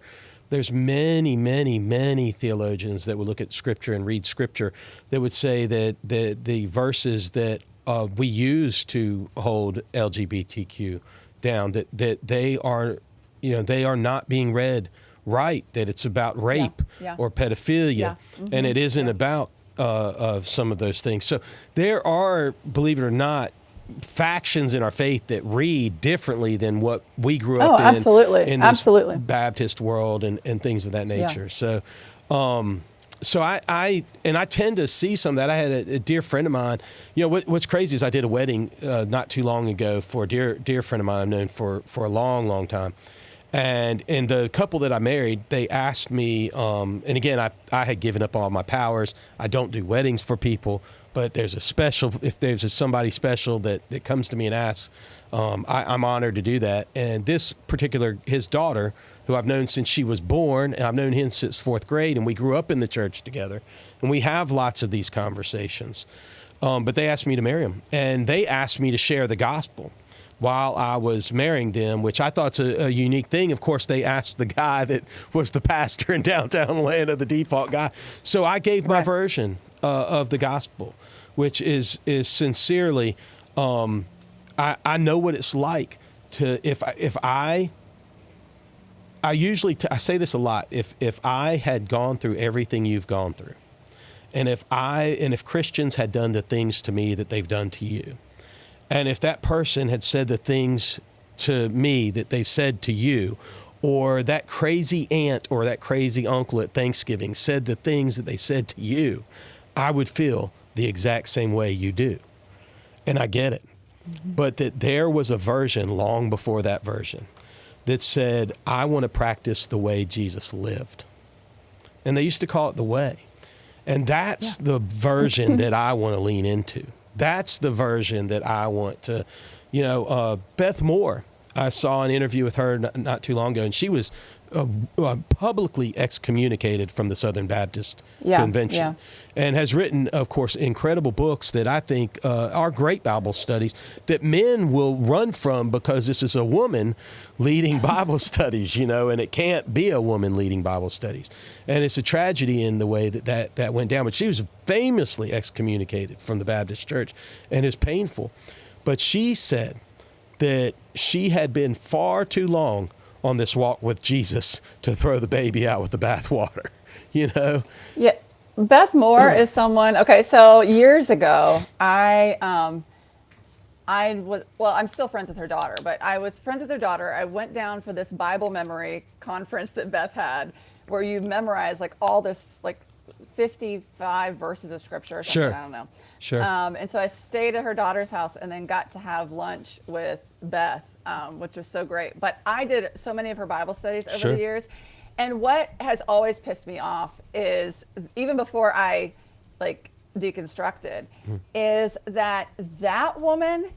there's many, many, many theologians that would look at scripture and read scripture that would say that the verses that we use to hold LGBTQ down, that they are, they are not being read right, that it's about rape or pedophilia, and it isn't about some of those things. So there are, believe it or not, factions in our faith that read differently than what we grew up in this Baptist world and things of that nature. So I tend to see some of that. I had a dear friend of mine. What's crazy is I did a wedding not too long ago for a dear friend of mine I've known for a long, long time. And the couple that I married, they asked me, and again, I had given up all my powers. I don't do weddings for people, but if there's somebody special that comes to me and asks, I'm honored to do that. And this particular, his daughter, who I've known since she was born, and I've known him since 4th grade, and we grew up in the church together, and we have lots of these conversations. But they asked me to marry him, and they asked me to share the gospel while I was marrying them, which I thought's a unique thing. Of course, they asked the guy that was the pastor in downtown Atlanta, the default guy. So I gave my version of the gospel, which is sincerely, I know what it's like to, I say this a lot, if I had gone through everything you've gone through, and if Christians had done the things to me that they've done to you, and if that person had said the things to me that they've said to you, or that crazy aunt or that crazy uncle at Thanksgiving said the things that they said to you, I would feel the exact same way you do. And I get it. But that there was a version long before that version that said, I want to practice the way Jesus lived. And they used to call it the way. And that's the version that I want to lean into. That's the version that I want to, Beth Moore, I saw an interview with her not too long ago, and she was publicly excommunicated from the Southern Baptist Convention, and has written, of course, incredible books that I think are great Bible studies that men will run from because this is a woman leading Bible studies, and it can't be a woman leading Bible studies. And it's a tragedy in the way that went down. But she was famously excommunicated from the Baptist church, and it's painful. But she said that she had been far too long on this walk with Jesus to throw the baby out with the bathwater, Yeah. Beth Moore is someone, okay, so years ago, I'm still friends with her daughter, but I was friends with her daughter. I went down for this Bible memory conference that Beth had, where you memorize all this 55 verses of scripture or something, Sure. I don't know. Sure. And so I stayed at her daughter's house and then got to have lunch with Beth, which was so great. But I did so many of her Bible studies over the years. And what has always pissed me off is, even before I deconstructed, is that woman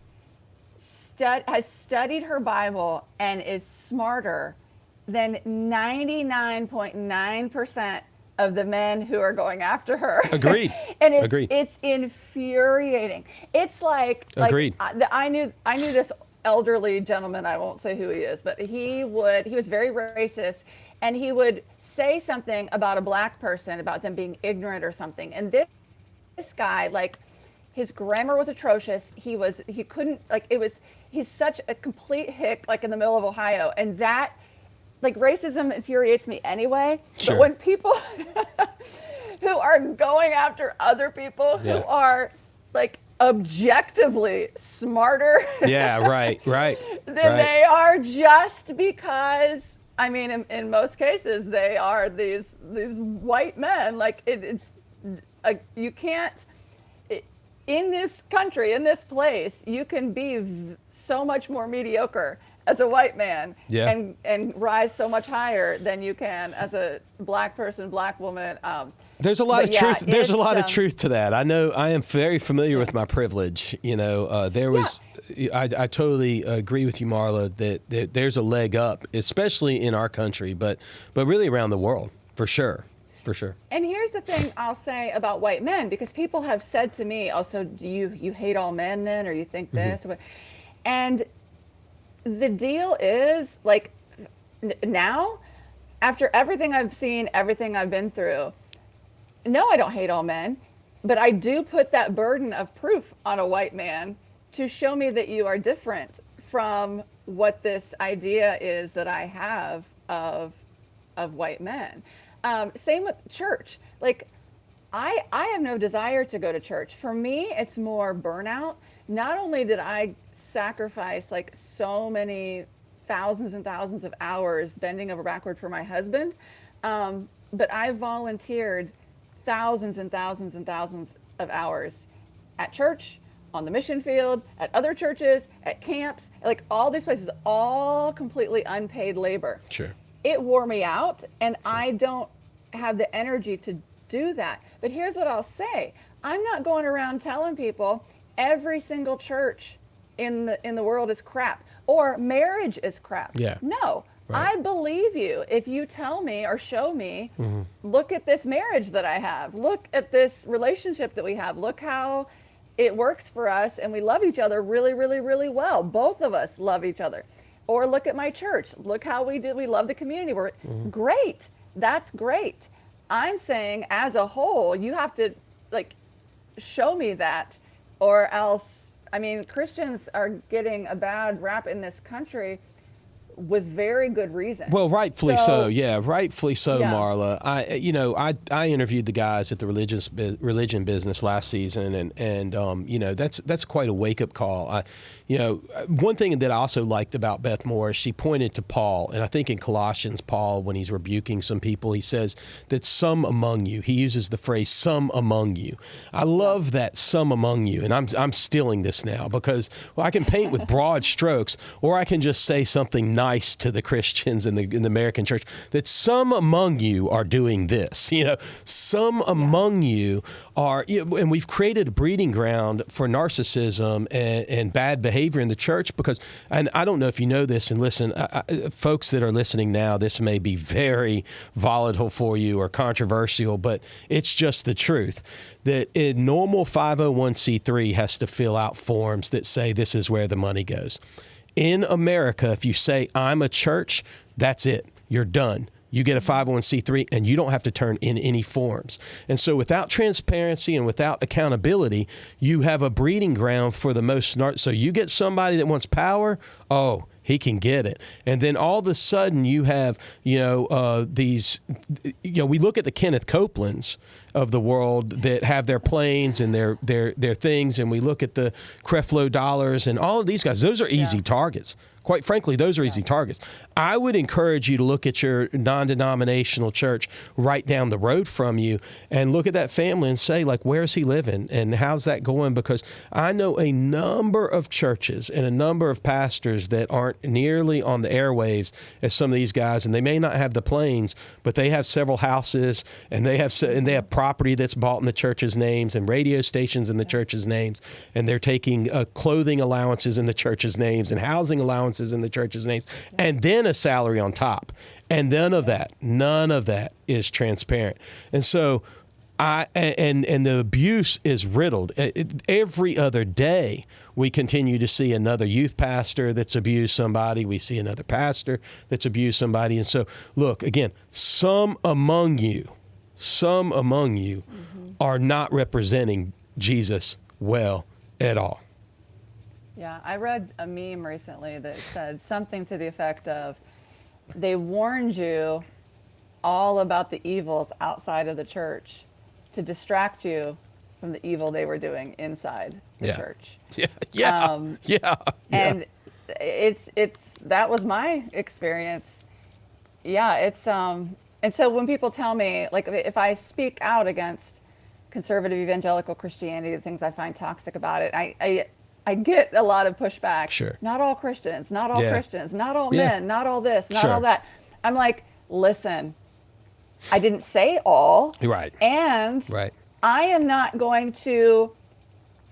has studied her Bible and is smarter than 99.9% of the men who are going after her. Agreed. And it's infuriating. It's Agreed. I knew this elderly gentleman, I won't say who he is, but he was very racist, and he would say something about a black person, about them being ignorant or something. And this guy, like, his grammar was atrocious. He couldn't, like, he's such a complete hick, like, in the middle of Ohio. And that, like, racism infuriates me anyway. Sure. But when people who are going after other people who are, like, objectively smarter right than they are, just because, I mean, in most cases they are these white men. Like, it's you can't, in this country, in this place, you can be so much more mediocre as a white man and rise so much higher than you can as a black person, black woman. There's a lot of truth. There's a lot of truth to that. I know. I am very familiar with my privilege. You know, there was. I totally agree with you, Marla, that there's a leg up, especially in our country, but really around the world, for sure. For sure. And here's the thing I'll say about white men, because people have said to me, "Oh, so do you hate all men then, or you think this?" And the deal is, like, now, after everything I've seen, everything I've been through, no, I don't hate all men, but I do put that burden of proof on a white man to show me that you are different from what this idea is that I have of white men. Same with church. Like, I have no desire to go to church. For me, it's more burnout. Not only did I sacrifice, like, so many thousands and thousands of hours bending over backward for my husband, but I volunteered thousands and thousands and thousands of hours at church, on the mission field, at other churches, at camps, like all these places, all completely unpaid labor. Sure. It wore me out, and I don't have the energy to do that. But here's what I'll say. I'm not going around telling people every single church in the world is crap, or marriage is crap. Yeah. No. Right. I believe you if you tell me or show me, look at this marriage that I have, look at this relationship that we have, look how it works for us, and we love each other really, really, really well. Both of us love each other. Or look at my church, look how we love the community. We're great, that's great. I'm saying, as a whole, you have to, like, show me that, or else, I mean, Christians are getting a bad rap in this country with very good reason. Well, rightfully so. Yeah, rightfully so, Yeah. Marla. I interviewed the guys at the religion business last season, and that's quite a wake up call. One thing that I also liked about Beth Moore is she pointed to Paul, and I think in Colossians, Paul, when he's rebuking some people, he says that some among you. He uses the phrase "some among you." I love that "some among you," and I'm stealing this now because, well, I can paint with broad strokes, or I can just say something nice to the Christians in the American church, that some among you are doing this. Some among you are, and we've created a breeding ground for narcissism and bad behavior in the church because, and I don't know if you know this, and listen, folks that are listening now, this may be very volatile for you or controversial, but it's just the truth that a normal 501c3 has to fill out forms that say this is where the money goes. In America, if you say, I'm a church, that's it. You're done. You get a 501c3 and you don't have to turn in any forms. And so without transparency and without accountability, you have a breeding ground for the most so you get somebody that wants power, oh, he can get it. And then all of a sudden you have, these, we look at the Kenneth Copelands of the world that have their planes and their things, and we look at the Creflo Dollars and all of these guys. Those are easy targets. Quite frankly, those are easy targets. I would encourage you to look at your non-denominational church right down the road from you and look at that family and say, like, where's he living and how's that going? Because I know a number of churches and a number of pastors that aren't nearly on the airwaves as some of these guys, and they may not have the planes, but they have several houses and they have property that's bought in the church's names and radio stations in the church's names, and they're taking clothing allowances in the church's names and housing allowances in the church's names, and then a salary on top. And none of that is transparent. And so And the abuse is riddled. Every other day, we continue to see another youth pastor that's abused somebody. We see another pastor that's abused somebody. And so, look, again, some among you are not representing Jesus well at all. Yeah, I read a meme recently that said something to the effect of, they warned you all about the evils outside of the church to distract you from the evil they were doing inside the church. Yeah. And it's that was my experience. Yeah, and so when people tell me, like, if I speak out against conservative evangelical Christianity, the things I find toxic about it, I get a lot of pushback. Sure. Not all Christians, not all Christians, not all Yeah. men, not all this, not Sure. all that. I'm like, listen, I didn't say all. Right. And Right. I am not going to,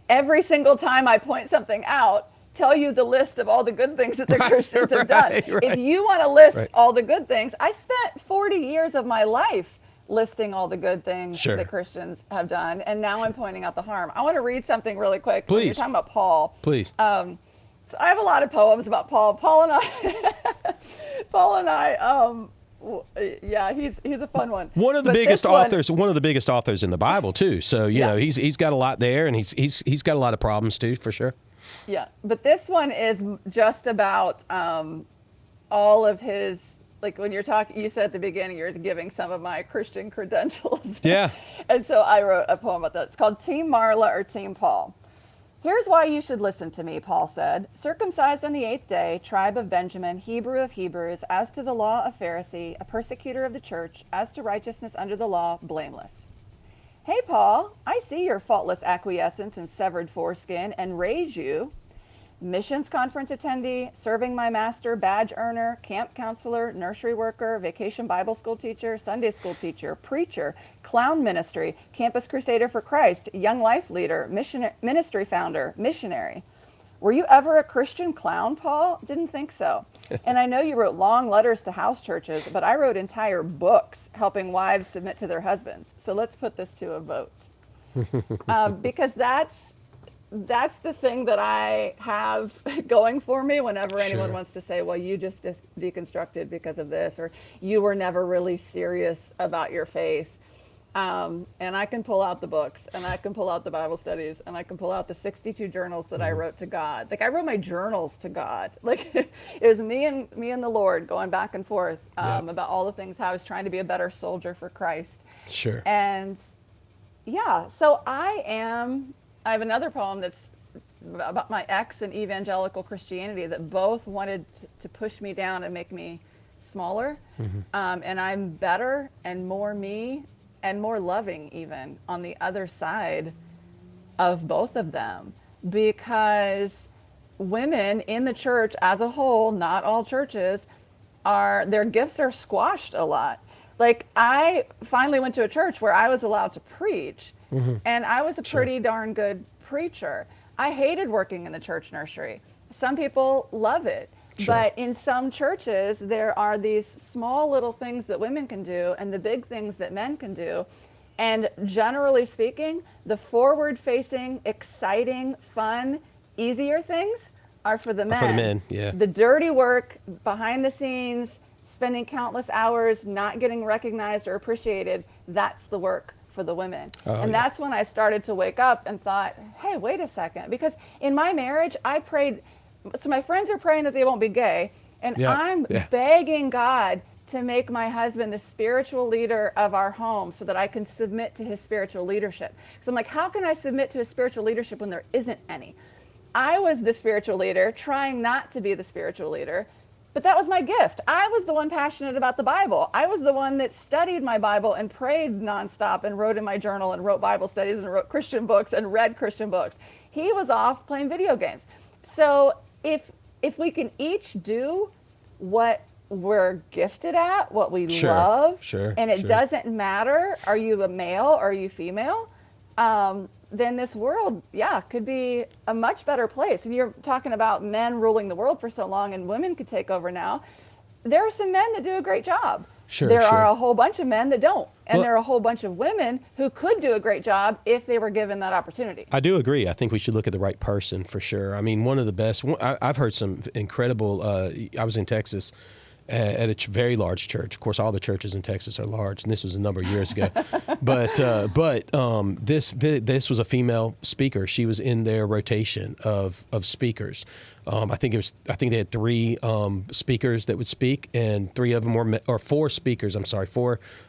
every single time I point something out, tell you the list of all the good things that the Christians have done. Right. If you want to list Right. all the good things, I spent 40 years of my life listing all the good things Sure. that Christians have done, and now I'm pointing out the harm. I want to read something really quick. When Please. you're talking about Paul. Please. So I have a lot of poems about Paul. Paul and I, yeah, he's a fun one. One of the But biggest this one- authors, one of the biggest authors in the Bible too. So you know he's got a lot there, and he's got a lot of problems too, for sure. Yeah, but this one is just about all of his, like when you're talking, you said at the beginning you're giving some of my Christian credentials. Yeah. And so I wrote a poem about that. It's called Team Marla or Team Paul. Here's why you should listen to me, Paul said. Circumcised on the 8th day, tribe of Benjamin, Hebrew of Hebrews, as to the law, a Pharisee, a persecutor of the church, as to righteousness under the law, blameless. Hey, Paul, I see your faultless acquiescence and severed foreskin and raise you. Missions conference attendee, serving my master, badge earner, camp counselor, nursery worker, vacation Bible school teacher, Sunday school teacher, preacher, clown ministry, campus crusader for Christ, young life leader, ministry founder, missionary. Were you ever a Christian clown, Paul? Didn't think so. And I know you wrote long letters to house churches, but I wrote entire books helping wives submit to their husbands. So let's put this to a vote. Because that's the thing that I have going for me whenever anyone wants to say, well, you just deconstructed because of this, or you were never really serious about your faith. And I can pull out the books, and I can pull out the Bible studies, and I can pull out the 62 journals that I wrote to God. Like, I wrote my journals to God. Like, it was me and the Lord going back and forth about all the things, how I was trying to be a better soldier for Christ. Sure. And yeah, so I have another poem that's about my ex and evangelical Christianity that both wanted to push me down and make me smaller. And I'm better and more me and more loving even on the other side of both of them, because women in the church as a whole, not all churches, their gifts are squashed a lot. Like, I finally went to a church where I was allowed to preach, and I was a pretty darn good preacher. I hated working in the church nursery. Some people love it. But in some churches, there are these small little things that women can do and the big things that men can do. And generally speaking, the forward-facing, exciting, fun, easier things are for the men. For the men, yeah. The dirty work, behind the scenes, spending countless hours, not getting recognized or appreciated, that's the work for the women. And that's when I started to wake up and thought, hey, wait a second. Because in my marriage, I prayed. So my friends are praying that they won't be gay, and I'm begging God to make my husband the spiritual leader of our home so that I can submit to his spiritual leadership. So I'm like, how can I submit to his spiritual leadership when there isn't any? I was the spiritual leader, trying not to be the spiritual leader, but that was my gift. I was the one passionate about the Bible. I was the one that studied my Bible and prayed nonstop and wrote in my journal and wrote Bible studies and wrote Christian books and read Christian books. He was off playing video games. So if we can each do what we're gifted at, what we love, and it doesn't matter, are you a male or are you female, then this world, could be a much better place. And you're talking about men ruling the world for so long and women could take over now. There are some men that do a great job. there sure. are a whole bunch of men that don't. And Well- there are a whole bunch of women who could do a great job if they were given that opportunity. I do agree. I think we should look at the right person for sure. I mean, one of the best, I've heard some incredible, I was in Texas at a very large church. Of course, all the churches in Texas are large, and this was a number of years ago. But this was a female speaker. She was in their rotation of speakers. I think they had 3 speakers that would speak, and 3 of them were or 4 speakers. I'm sorry,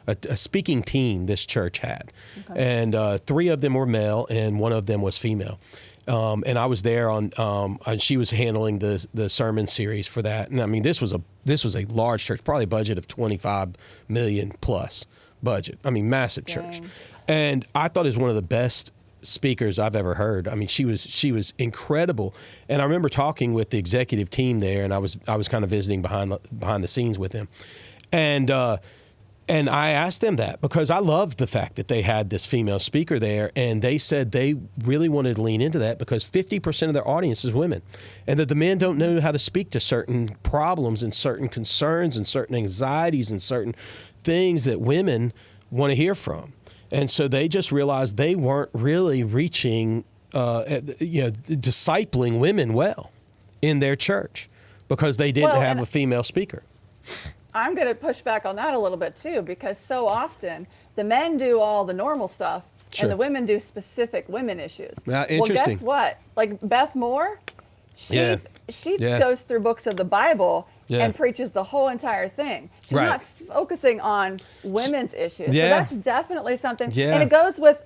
a speaking team this church had, and 3 of them were male, and 1 of them was female. And I was there and she was handling the sermon series for that. And I mean, this was a large church, probably a budget of 25 million plus budget. I mean, massive church. Dang. And I thought it was one of the best speakers I've ever heard. I mean, she was incredible. And I remember talking with the executive team there, and I was kind of visiting behind the scenes with them. And I asked them that because I loved the fact that they had this female speaker there, and they said they really wanted to lean into that because 50% of their audience is women, and that the men don't know how to speak to certain problems and certain concerns and certain anxieties and certain things that women want to hear from. And so they just realized they weren't really reaching, discipling women well in their church because they didn't Well, have and a female speaker. I'm going to push back on that a little bit too, because so often the men do all the normal stuff Sure. and the women do specific women issues. Yeah, Well, interesting. guess what? Like Beth Moore, she Yeah. Yeah. goes through books of the Bible Yeah. and preaches the whole entire thing. She's Right. not focusing on women's issues. Yeah. So that's definitely something. Yeah. And it goes with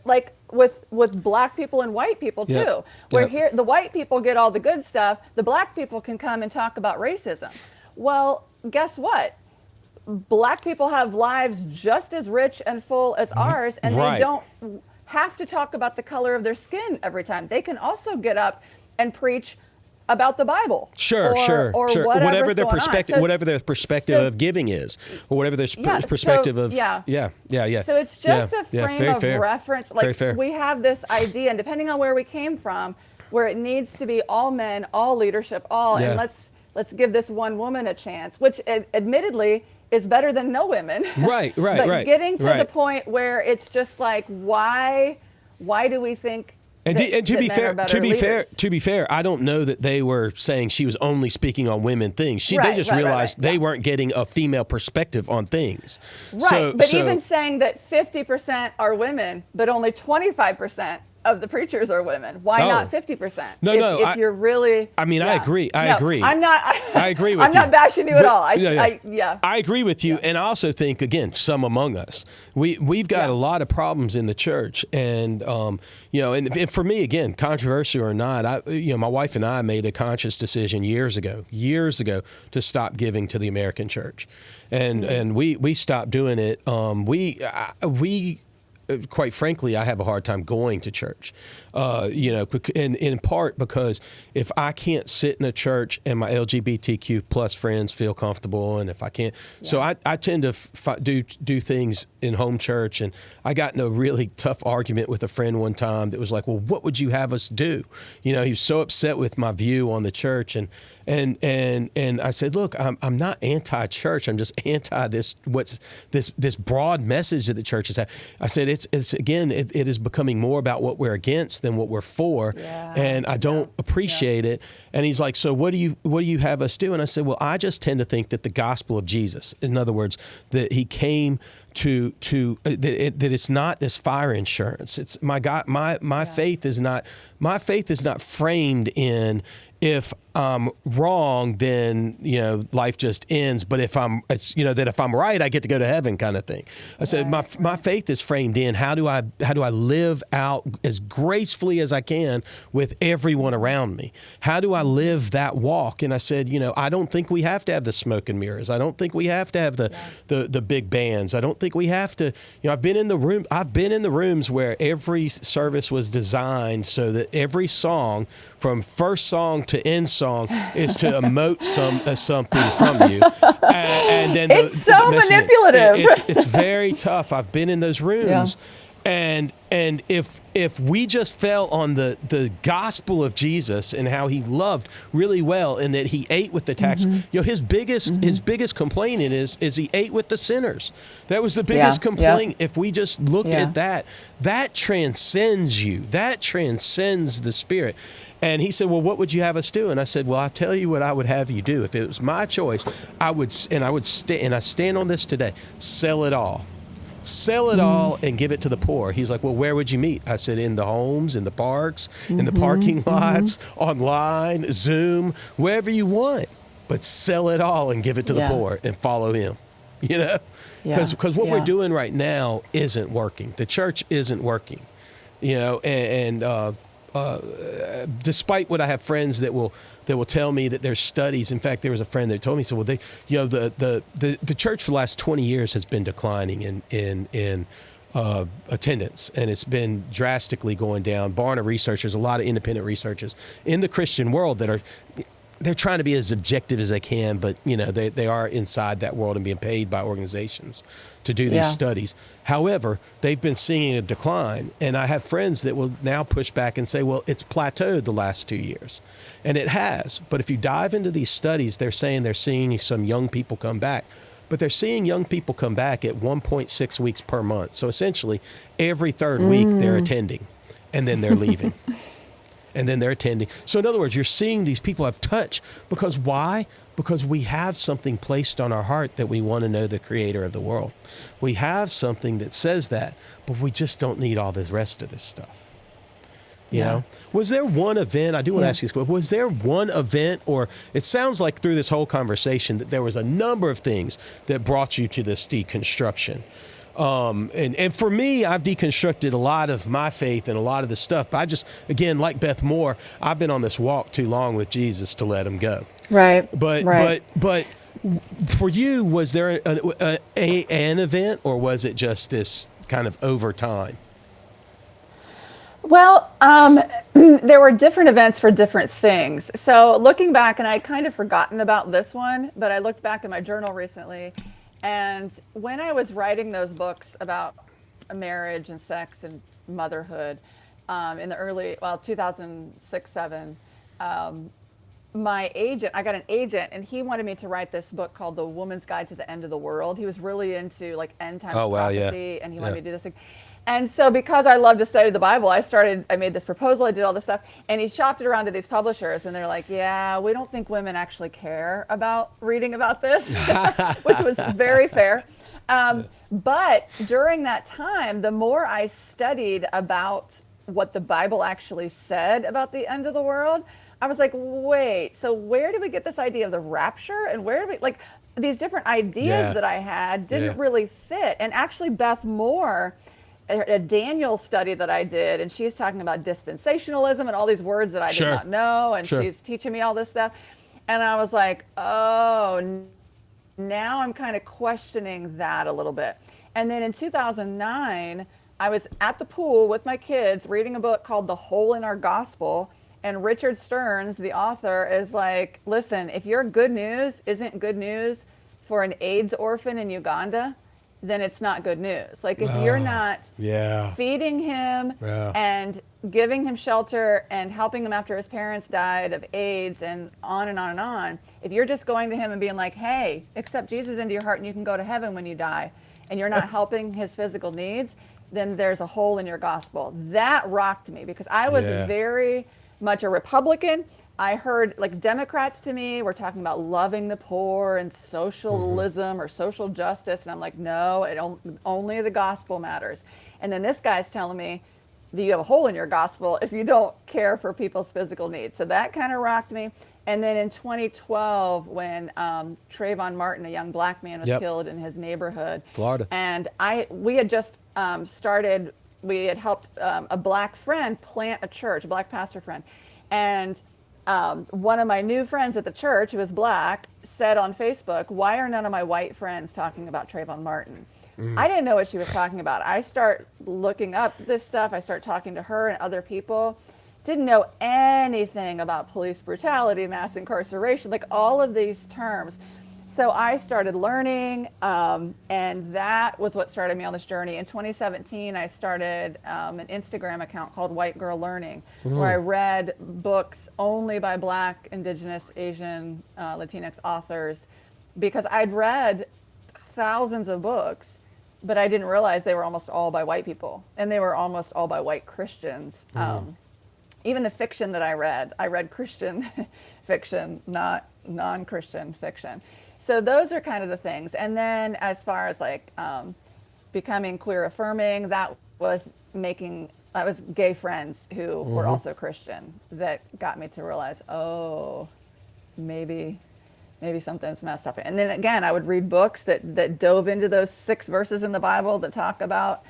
with black people and white people too. Yeah. Where Yeah. here the white people get all the good stuff, the black people can come and talk about racism. Well, guess what? Black people have lives just as rich and full as ours, and Right. they don't have to talk about the color of their skin every time. They can also get up and preach about the Bible. Sure. Or whatever Their perspective, whatever their perspective of giving is, or whatever their perspective of. Yeah. So it's just a frame very of fair. reference. Very Like fair. we have this idea, and depending on where we came from, where it needs to be all men, all leadership, all, Yeah. and let's give this one woman a chance, which admittedly is better than no women. Right. But getting to right. the point where it's just like, why do we think? And that to be men are fair, better leaders? to be fair, I don't know that they were saying she was only speaking on women things. They Right, just right, realized they yeah. weren't getting a female perspective on things. Right, but even saying that 50% are women, but only 25% of the preachers are women. Why Oh. not 50%? No, if you're really. I mean, I agree. I No, agree. I'm not. I agree with I'm you. not bashing you at But- all. Yeah. I agree with you, and I also think again, some among us, we've got Yeah. a lot of problems in the church, and and for me, again, controversial or not, my wife and I made a conscious decision years ago, to stop giving to the American church, and we stopped doing it. Quite frankly, I have a hard time going to church, in part because if I can't sit in a church and my LGBTQ plus friends feel comfortable, and if I can't, so I tend to do things in home church. And I got in a really tough argument with a friend one time that was like, well, what would you have us do? He was so upset with my view on the church, and I said, look, I'm not anti-church. I'm just anti this broad message that the church has had. I said, it's again, it is becoming more about what we're against than what we're for. Yeah. And I don't appreciate it. And he's like, so what do you have us do? And I said, well, I just tend to think that the gospel of Jesus, in other words, that he came to that it's not this fire insurance. It's my God, my faith is not framed in, if I'm wrong, then life just ends. But if I'm right, I get to go to heaven, kind of thing. I said my faith is framed in how do I live out as gracefully as I can with everyone around me. How do I live that walk? And I said, I don't think we have to have the smoke and mirrors. I don't think we have to have the big bands. I don't think we have to. I've been in the rooms where every service was designed so that every song, from first song to end song, is to emote something from you. And then It's so manipulative. It's very tough. I've been in those rooms. And if we just fell on the gospel of Jesus and how he loved really well, and that he ate with the tax, his biggest complaint is he ate with the sinners. That was the biggest complaint. If we just look at that transcends you. That transcends the spirit. And he said, well, what would you have us do? And I said, well, I'll tell you what I would have you do. If it was my choice, I stand on this today, sell it all. Sell it all and give it to the poor. He's like, well, where would you meet? I said, in the homes, in the parks, in the parking lots, online, Zoom, wherever you want. But sell it all and give it to the poor and follow him, Because what we're doing right now isn't working. The church isn't working, and despite what I have friends that will tell me that there's studies. In fact, there was a friend that told me, so well, the church for the last 20 years has been declining in attendance, and it's been drastically going down. Barna researchers, a lot of independent researchers in the Christian world they're trying to be as objective as they can, but they are inside that world and being paid by organizations to do these studies. However, they've been seeing a decline, and I have friends that will now push back and say, well, it's plateaued the last 2 years. And it has. But if you dive into these studies, they're saying they're seeing some young people come back. But they're seeing young people come back at 1.6 weeks per month. So essentially, every third week they're attending, and then they're leaving. And then they're attending. So in other words, you're seeing these people have touch. Because why? Because we have something placed on our heart that we want to know the creator of the world. We have something that says that, but we just don't need all this rest of this stuff. You know? Was there one event, I do want to ask you this question, was there one event, or it sounds like through this whole conversation that there was a number of things that brought you to this deconstruction? And for me, I've deconstructed a lot of my faith and a lot of the stuff. But I just, again, like Beth Moore, I've been on this walk too long with Jesus to let him go. Right. But for you, was there an event, or was it just this kind of over time? Well, there were different events for different things. So looking back, and I kind of forgotten about this one, but I looked back in my journal recently. And when I was writing those books about marriage and sex and motherhood in the early, 2006, 7, my agent, I got an agent, and he wanted me to write this book called The Woman's Guide to the End of the World. He was really into like end times prophecy, and he wanted me to do this thing. And so because I love to study the Bible, I made this proposal, I did all this stuff, and he shopped it around to these publishers, and they're like, yeah, we don't think women actually care about reading about this, which was very fair. But during that time, the more I studied about what the Bible actually said about the end of the world, I was like, wait, so where did we get this idea of the rapture? And where did we, like, these different ideas that I had didn't really fit. And actually Beth Moore, a Daniel study that I did, and she's talking about dispensationalism and all these words that I did not know, and she's teaching me all this stuff. And I was like, oh, now I'm kind of questioning that a little bit. And then in 2009, I was at the pool with my kids reading a book called The Hole in Our Gospel. And Richard Stearns, the author, is like, listen, if your good news isn't good news for an AIDS orphan in Uganda, then it's not good news. Like if you're not feeding him and giving him shelter and helping him after his parents died of AIDS and on and on and on, if you're just going to him and being like, hey, accept Jesus into your heart and you can go to heaven when you die, and you're not helping his physical needs, then there's a hole in your gospel. That rocked me because I was very much a Republican. I heard like Democrats to me were talking about loving the poor and socialism or social justice. And I'm like, no, only the gospel matters. And then this guy's telling me that you have a hole in your gospel if you don't care for people's physical needs. So that kind of rocked me. And then in 2012, when Trayvon Martin, a young black man, was killed in his neighborhood, Florida, and we had just we had helped a black friend plant a church, a black pastor friend. And one of my new friends at the church, who was black, said on Facebook, why are none of my white friends talking about Trayvon Martin? I didn't know what she was talking about. I start looking up this stuff. I start talking to her and other people. Didn't know anything about police brutality, mass incarceration, like all of these terms. So I started learning, and that was what started me on this journey. In 2017, I started an Instagram account called White Girl Learning, where I read books only by Black, Indigenous, Asian, Latinx authors, because I'd read thousands of books, but I didn't realize they were almost all by white people, and they were almost all by white Christians. Even the fiction that I read Christian fiction, not non-Christian fiction. So those are kind of the things. And then as far as like becoming queer affirming, that was gay friends who were also Christian that got me to realize, oh, maybe something's messed up. And then again, I would read books that dove into those 6 verses in the Bible that talk about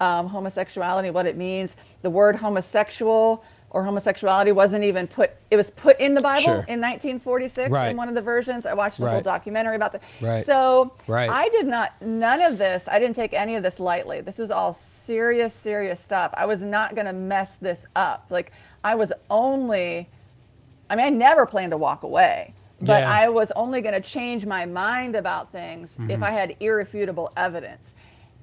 homosexuality, what it means. The word homosexual or homosexuality wasn't even it was put in the Bible in 1946 in one of the versions. I watched a whole documentary about that. So I none of this, I didn't take any of this lightly. This was all serious stuff. I was not going to mess this up. Like I never planned to walk away. But I was only going to change my mind about things if I had irrefutable evidence.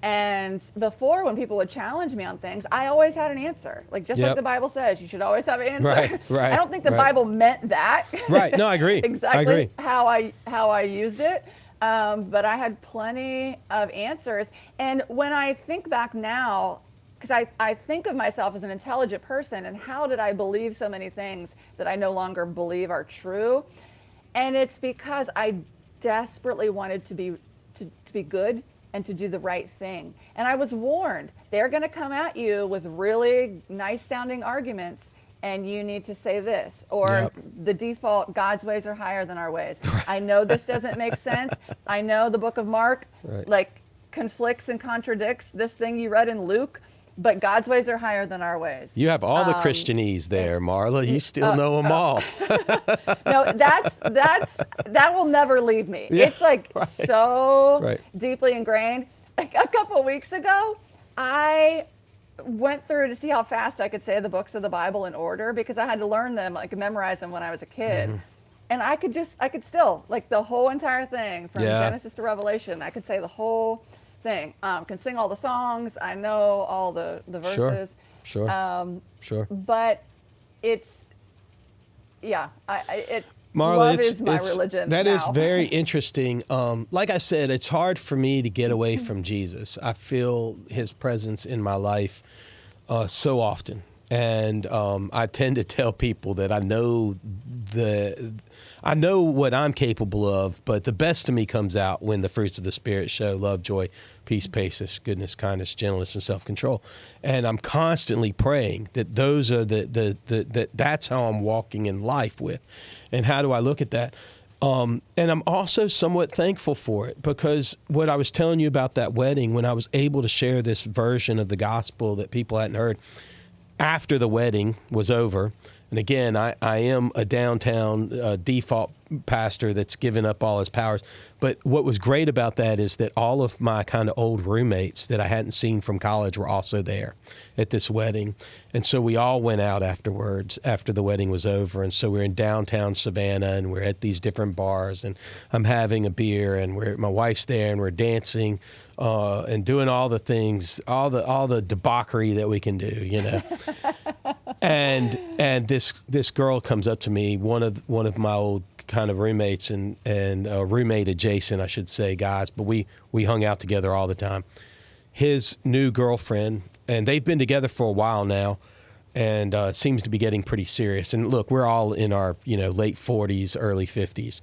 And before, when people would challenge me on things, I always had an answer. Like just like the Bible says, you should always have an answer. I don't think the Bible meant that. No, I agree. Exactly how I used it. But I had plenty of answers. And when I think back now, because I think of myself as an intelligent person, and how did I believe so many things that I no longer believe are true? And it's because I desperately wanted to be good and to do the right thing. And I was warned, they're going to come at you with really nice sounding arguments, and you need to say this, or the default, God's ways are higher than our ways. I know this doesn't make sense. I know the book of Mark like conflicts and contradicts this thing you read in Luke, but God's ways are higher than our ways. You have all the Christianese there, Marla. You still know them all. No, that will never leave me. It's like so deeply ingrained. Like a couple of weeks ago, I went through to see how fast I could say the books of the Bible in order, because I had to learn them, like memorize them when I was a kid. And I could still, like the whole entire thing from Genesis to Revelation, I could say the whole thing. Can sing all the songs. I know all the verses. Sure. But it's, Marla, love is my religion. That now. is very interesting. Like I said, it's hard for me to get away from Jesus. I feel his presence in my life so often. And I tend to tell people that I know what I'm capable of, but the best of me comes out when the fruits of the Spirit show: love, joy, peace, patience, goodness, kindness, gentleness, and self-control. And I'm constantly praying that those are that's how I'm walking in life with. And how do I look at that? And I'm also somewhat thankful for it, because what I was telling you about that wedding, when I was able to share this version of the gospel that people hadn't heard, after the wedding was over, and again, I am a downtown default pastor that's given up all his powers. But what was great about that is that all of my kind of old roommates that I hadn't seen from college were also there at this wedding. And so we all went out afterwards, after the wedding was over. And so we're in downtown Savannah, and we're at these different bars, and I'm having a beer, and my wife's there, and we're dancing and doing all the things, all the debauchery that we can do, you know. And this girl comes up to me, one of my old kind of roommates and roommate adjacent, I should say, guys, but we hung out together all the time. His new girlfriend, and they've been together for a while now, and it seems to be getting pretty serious. And look, we're all in our late 40s, early 50s.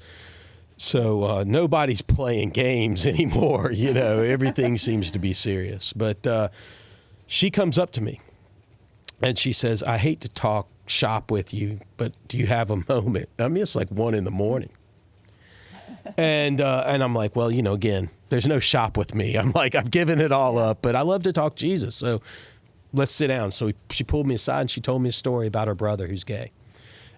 So nobody's playing games anymore, everything seems to be serious. But she comes up to me and she says, "I hate to talk shop with you, but do you have a moment?" I mean, it's like 1 a.m. And I'm like, well, again, there's no shop with me. I'm like, I've given it all up, but I love to talk Jesus. So let's sit down. So she pulled me aside and she told me a story about her brother who's gay,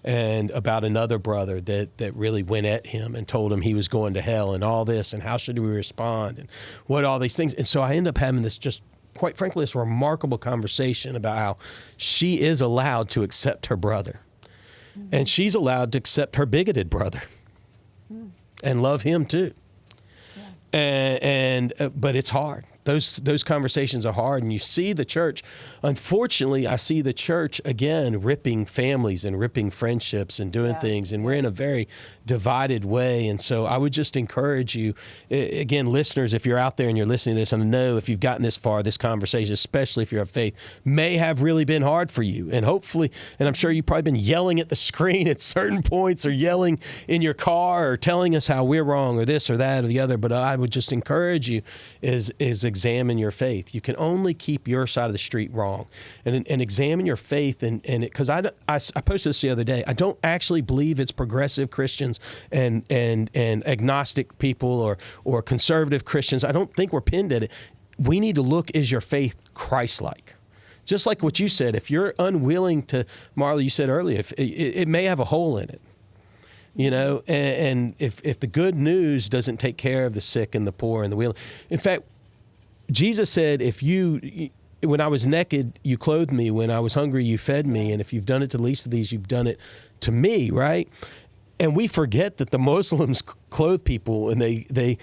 and about another brother that really went at him and told him he was going to hell and all this, and how should we respond, and what all these things. And so I end up having this, just quite frankly, this remarkable conversation about how she is allowed to accept her brother, and she's allowed to accept her bigoted brother and love him too. But it's hard. Those conversations are hard, and you see the church. Unfortunately, I see the church again ripping families and ripping friendships and doing things, and we're in a very divided way. And so I would just encourage you, again, listeners, if you're out there and you're listening to this, and I know if you've gotten this far, this conversation, especially if you're of faith, may have really been hard for you. And hopefully, and I'm sure you've probably been yelling at the screen at certain points, or yelling in your car, or telling us how we're wrong, or this or that or the other. But I would just encourage you is examine your faith. You can only keep your side of the street wrong, and examine your faith. And because I posted this the other day, I don't actually believe it's progressive Christians and agnostic people or conservative Christians. I don't think we're pinned at it. We need to look, is your faith Christ-like? Just like what you said, if you're unwilling to, Marla, you said earlier, if it may have a hole in it. You know, and if the good news doesn't take care of the sick and the poor and the willing. In fact, Jesus said, when I was naked, you clothed me. When I was hungry, you fed me. And if you've done it to the least of these, you've done it to me, right? And we forget that the Muslims clothe people, and they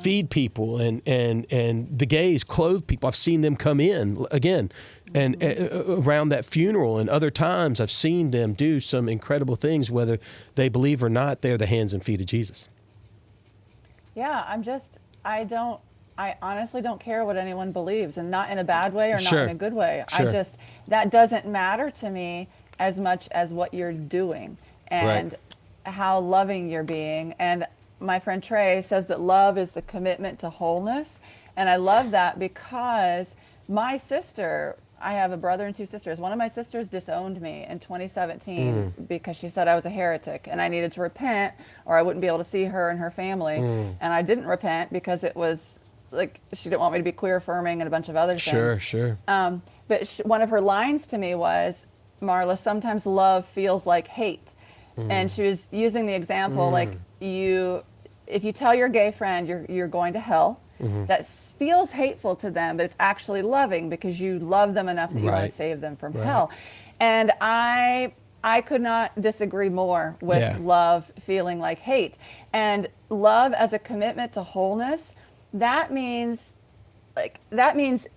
feed people, and the gays clothe people. I've seen them come in again, and around that funeral, and other times I've seen them do some incredible things, whether they believe or not. They're the hands and feet of Jesus. Yeah, I honestly don't care what anyone believes, and not in a bad way or not in a good way. Sure. That doesn't matter to me as much as what you're doing and how loving you're being. And my friend Trey says that love is the commitment to wholeness. And I love that, because my sister, I have a brother and two sisters. One of my sisters disowned me in 2017 because she said I was a heretic and I needed to repent, or I wouldn't be able to see her and her family. And I didn't repent because it was like she didn't want me to be queer affirming and a bunch of other things. Sure. But one of her lines to me was, Marla, sometimes love feels like hate. And she was using the example, like if you tell your gay friend you're going to hell, that feels hateful to them, but it's actually loving because you love them enough that you want to save them from hell. And I could not disagree more with love feeling like hate. And love as a commitment to wholeness, that means,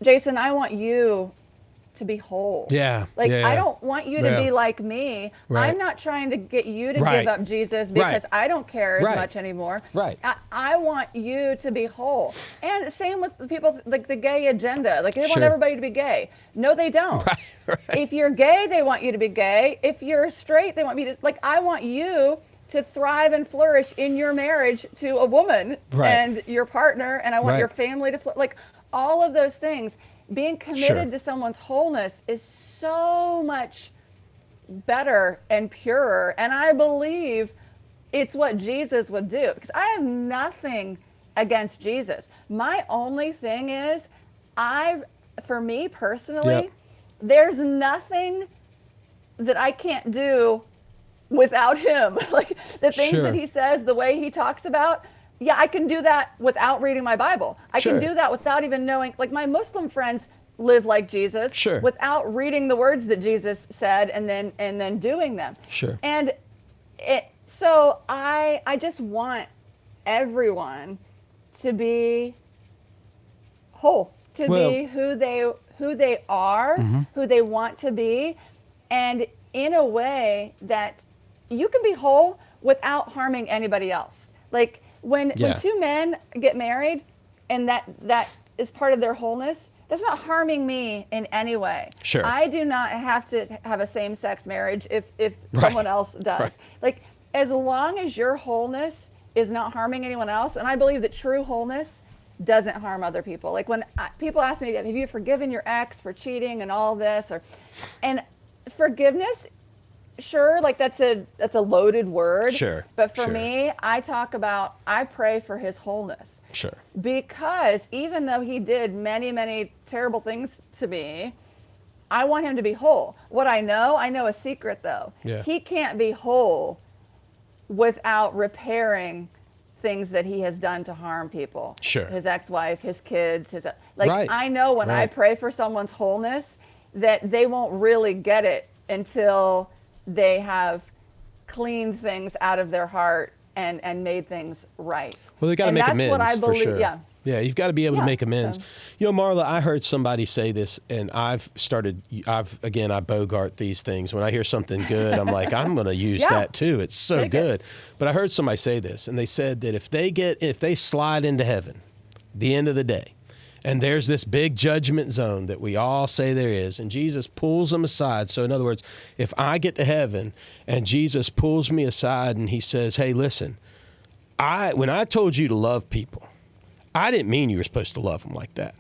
Jason, I want you to be whole. I don't want you to be like me. I'm not trying to get you to give up Jesus because I don't care as much anymore. I want you to be whole. And same with the people, like the gay agenda. Like they want everybody to be gay. No, they don't. If you're gay, they want you to be gay. If you're straight, they want me to, I want you to thrive and flourish in your marriage to a woman and your partner, and I want your family to all of those things. Being committed to someone's wholeness is so much better and purer, and I believe it's what Jesus would do, because I have nothing against Jesus. My only thing is, for me personally, there's nothing that I can't do without him. Like the things that he says, the way he talks about, I can do that without reading my Bible. I can do that without even knowing, like my Muslim friends live like Jesus without reading the words that Jesus said and then doing them. And so I just want everyone to be whole, to be who they are, who they want to be, and in a way that you can be whole without harming anybody else. Like when two men get married and that is part of their wholeness, that's not harming me in any way. I do not have to have a same-sex marriage if someone else does. Like as long as your wholeness is not harming anyone else, and I believe that true wholeness doesn't harm other people. Like when people ask me, have you forgiven your ex for cheating and all this, and forgiveness, sure, like that's a loaded word. But for me, I pray for his wholeness. Because even though he did many, many terrible things to me, I want him to be whole. What I know a secret though. He can't be whole without repairing things that he has done to harm people. His ex-wife, his kids, I know when I pray for someone's wholeness that they won't really get it until they have cleaned things out of their heart and made things right. Well, they got to And make that's amends what I believe. for sure. Yeah. Yeah, you've got to be able to Yeah, make amends. so- You know, Marla, I heard somebody say this, and I bogart these things. When I hear something good, I'm like, I'm going to use Yeah. that too. It's so Take it. good. But I heard somebody say this, and they said that if they slide into heaven, the end of the day, and there's this big judgment zone that we all say there is, and Jesus pulls them aside. So in other words, if I get to heaven and Jesus pulls me aside and he says, hey, listen, when I told you to love people, I didn't mean you were supposed to love them like that.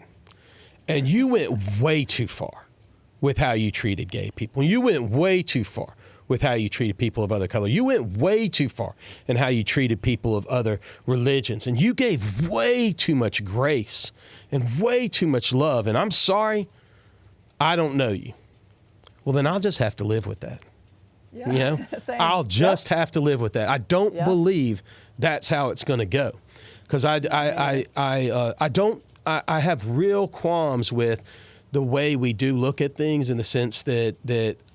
And you went way too far with how you treated gay people. You went way too far with how you treated people of other color. You went way too far in how you treated people of other religions. And you gave way too much grace and way too much love. And I'm sorry, I don't know you. Well, then I'll just have to live with that. Yeah. You know, Same. I'll just have to live with that. I don't Yep. believe that's how it's going to go, because I have real qualms with the way we do look at things, in the sense that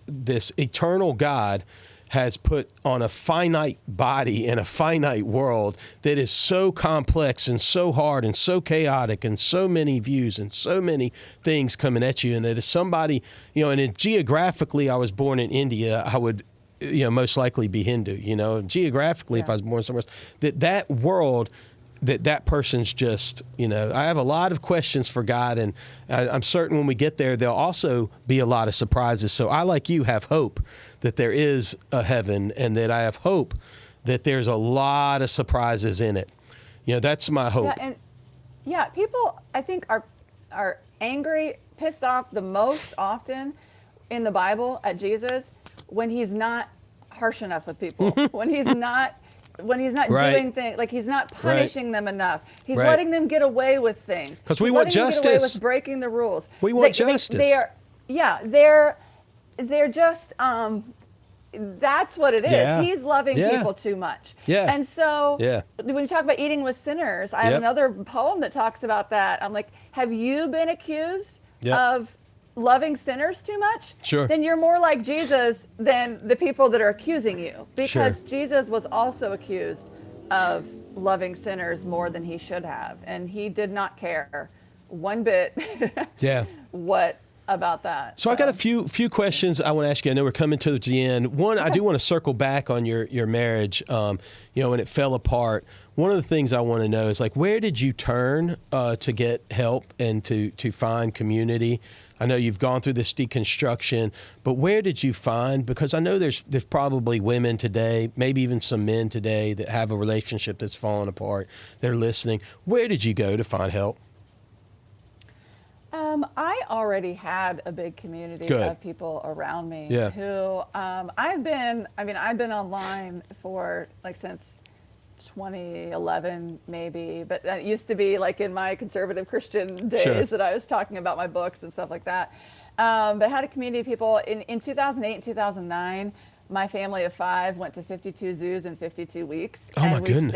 this eternal God has put on a finite body in a finite world that is so complex and so hard and so chaotic and so many views and so many things coming at you. And that if somebody, you know, and geographically I was born in India, I would, you know, most likely be Hindu, you know, geographically, if I was born somewhere else, that world, that person's just, you know, I have a lot of questions for God, and I'm certain when we get there, there'll also be a lot of surprises. So I, like you, have hope that there is a heaven, and that I have hope that there's a lot of surprises in it. You know, that's my hope. Yeah, people, I think, are angry, pissed off the most often in the Bible at Jesus when he's not harsh enough with people, when he's not Right. doing things, like he's not punishing them enough. He's Right. letting them get away with things. 'Cause we He's want letting them get away justice. with breaking the rules. We want justice. They're just, that's what it is. Yeah. He's loving Yeah. people too much. Yeah. And so Yeah. when you talk about eating with sinners, I have Yep. another poem that talks about that. I'm like, have you been accused Yep. of loving sinners too much? Sure. Then you're more like Jesus than the people that are accusing you, because Sure. Jesus was also accused of loving sinners more than he should have, and he did not care one bit Yeah. what about that. So I got a few questions I want to ask you. I know we're coming to the end. One, I do want to circle back on your marriage. You know, when it fell apart, one of the things I want to know is, like, where did you turn to get help and to find community? I know you've gone through this deconstruction, but where did you find? Because I know there's probably women today, maybe even some men today, that have a relationship that's fallen apart. They're listening. Where did you go to find help? I already had a big community Good. of people around me Yeah. who I've been online for like since 2011 maybe, but that used to be like in my conservative Christian days Sure. that I was talking about my books and stuff like that. But I had a community of people in 2008 and 2009. My family of 5 went to 52 zoos in 52 weeks, Oh, my and we goodness.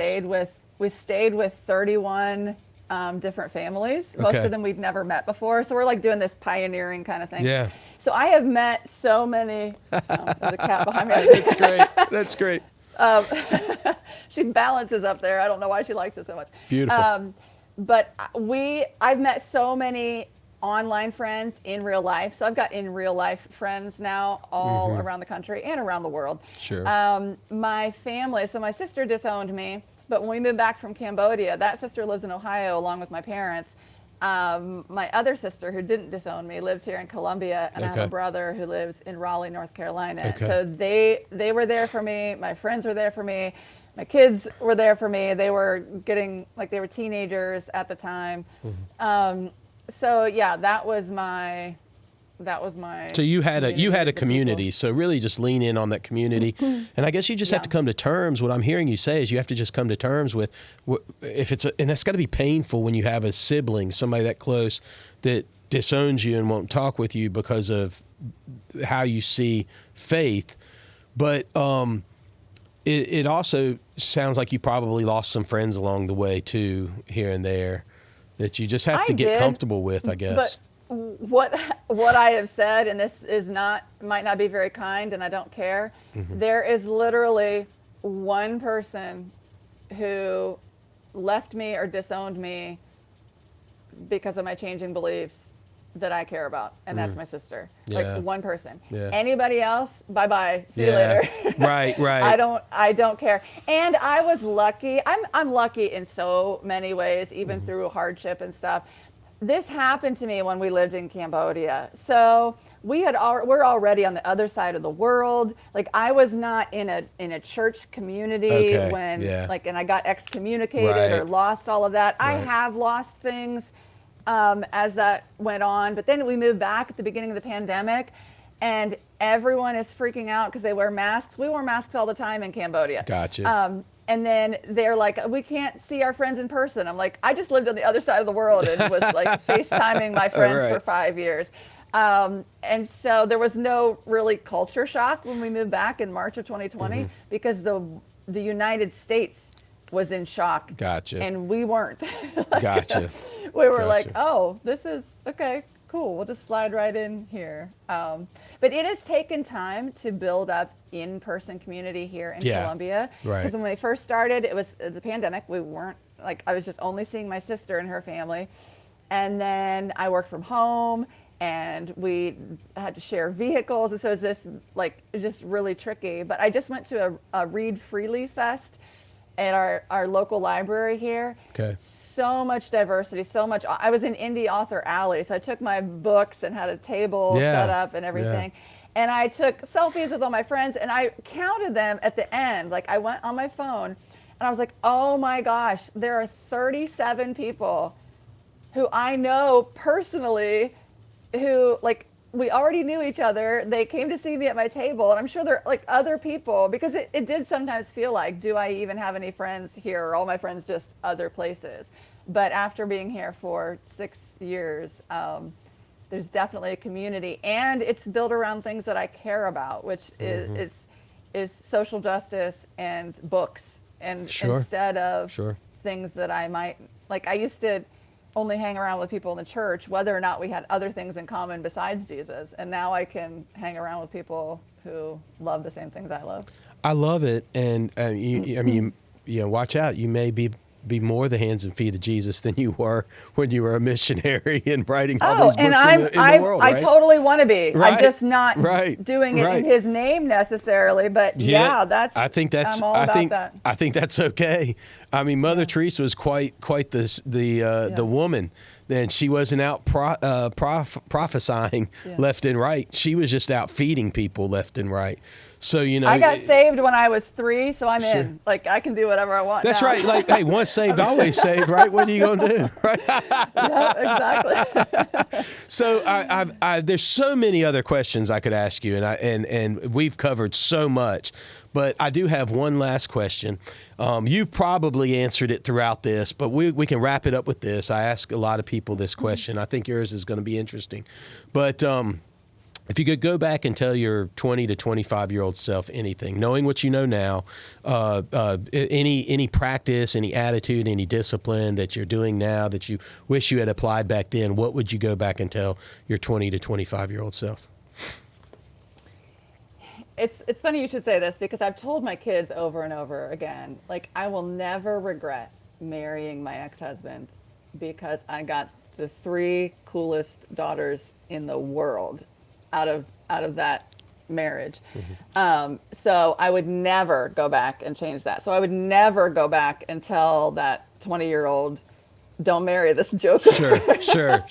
stayed with 31 different families. Most Okay. of them we'd never met before. So we're like doing this pioneering kind of thing. Yeah. So I have met so many. There's a cat behind me. That's great. That's great. She balances up there. I don't know why she likes it so much. Beautiful. But I've met so many online friends in real life. So I've got in real life friends now all around the country and around the world. Sure. My family, so my sister disowned me, but when we moved back from Cambodia, that sister lives in Ohio along with my parents. My other sister, who didn't disown me, lives here in Columbia, and I have Okay. a brother who lives in Raleigh, North Carolina. Okay. So they were there for me. My friends were there for me. My kids were there for me. They were they were teenagers at the time. So yeah, that was my. So you had a the community. people. So really just lean in on that community. And I guess you just have to Yeah. come to terms. What I'm hearing you say is you have to just come to terms with and that's got to be painful when you have a sibling, somebody that close, that disowns you and won't talk with you because of how you see faith. But it also sounds like you probably lost some friends along the way too, here and there, that you just have I to get did, comfortable with, I guess. But what I have said, and this might not be very kind, and I don't care. Mm-hmm. There is literally one person who left me or disowned me because of my changing beliefs that I care about, and that's my sister. Yeah. Like one person. Yeah. Anybody else, bye-bye. See you Yeah. later. Right. I don't care. And I was lucky. I'm lucky in so many ways, even through hardship and stuff. This happened to me when we lived in Cambodia. So we're already on the other side of the world. Like I was not in a church community Okay, when yeah. and I got excommunicated or Right. lost all of that. I Right. have lost things as that went on. But then we moved back at the beginning of the pandemic, and everyone is freaking out because they wear masks. We wore masks all the time in Cambodia. Gotcha. And then they're like, we can't see our friends in person. I'm like, I just lived on the other side of the world and was like FaceTiming my friends Right. for 5 years. And so there was no really culture shock when we moved back in March of 2020 because the United States was in shock. Gotcha. And we weren't. Gotcha. We were like, Gotcha. oh, this is okay, cool. We'll just slide right in here. But it has taken time to build up in-person community here in Yeah. Colombia. Right. Because when we first started, it was the pandemic. We weren't I was just only seeing my sister and her family. And then I worked from home, and we had to share vehicles. And so it was this just really tricky. But I just went to a Read Freely Fest at our local library here. Okay. So much diversity, so much. I was in Indie Author Alley, so I took my books and had a table Yeah. set up and everything. And I took selfies with all my friends, and I counted them at the end. Like I went on my phone, and I was like, oh my gosh, there are 37 people who I know personally who we already knew each other. They came to see me at my table, and I'm sure there are other people, because it did sometimes feel like, do I even have any friends here? Or all my friends just other places? But after being here for 6 years, there's definitely a community, and it's built around things that I care about, which is social justice and books, and Sure. instead of Sure. things that I might I used to only hang around with people in the church, whether or not we had other things in common besides Jesus. And now I can hang around with people who love the same things I love. I love it, and watch out. You may be more the hands and feet of Jesus than you were when you were a missionary and writing all these books in the world. I Right? totally want to be. Right. I'm just not Right. doing it Right. in His name necessarily. But I think that's. I'm all about that. I think that's okay. I mean, Mother Teresa was quite the woman. Then she wasn't out prophesying left and right. She was just out feeding people left and right. So I got saved when I was 3, so I'm Sure. in. I can do whatever I want. That's now. right. Hey, once saved, always saved, right? What are you gonna do, right? Yeah, exactly. So there's so many other questions I could ask you, and we've covered so much, but I do have one last question. You've probably answered it throughout this, but we can wrap it up with this. I ask a lot of people this question. I think yours is going to be interesting, but if you could go back and tell your 20 to 25-year-old self anything, knowing what you know now, any practice, any attitude, any discipline that you're doing now that you wish you had applied back then, what would you go back and tell your 20 to 25-year-old self? It's funny you should say this, because I've told my kids over and over again, I will never regret marrying my ex-husband, because I got the 3 coolest daughters in the world out of that marriage. So I would never go back and change that. So I would never go back and tell that 20-year-old, don't marry this joker. Sure.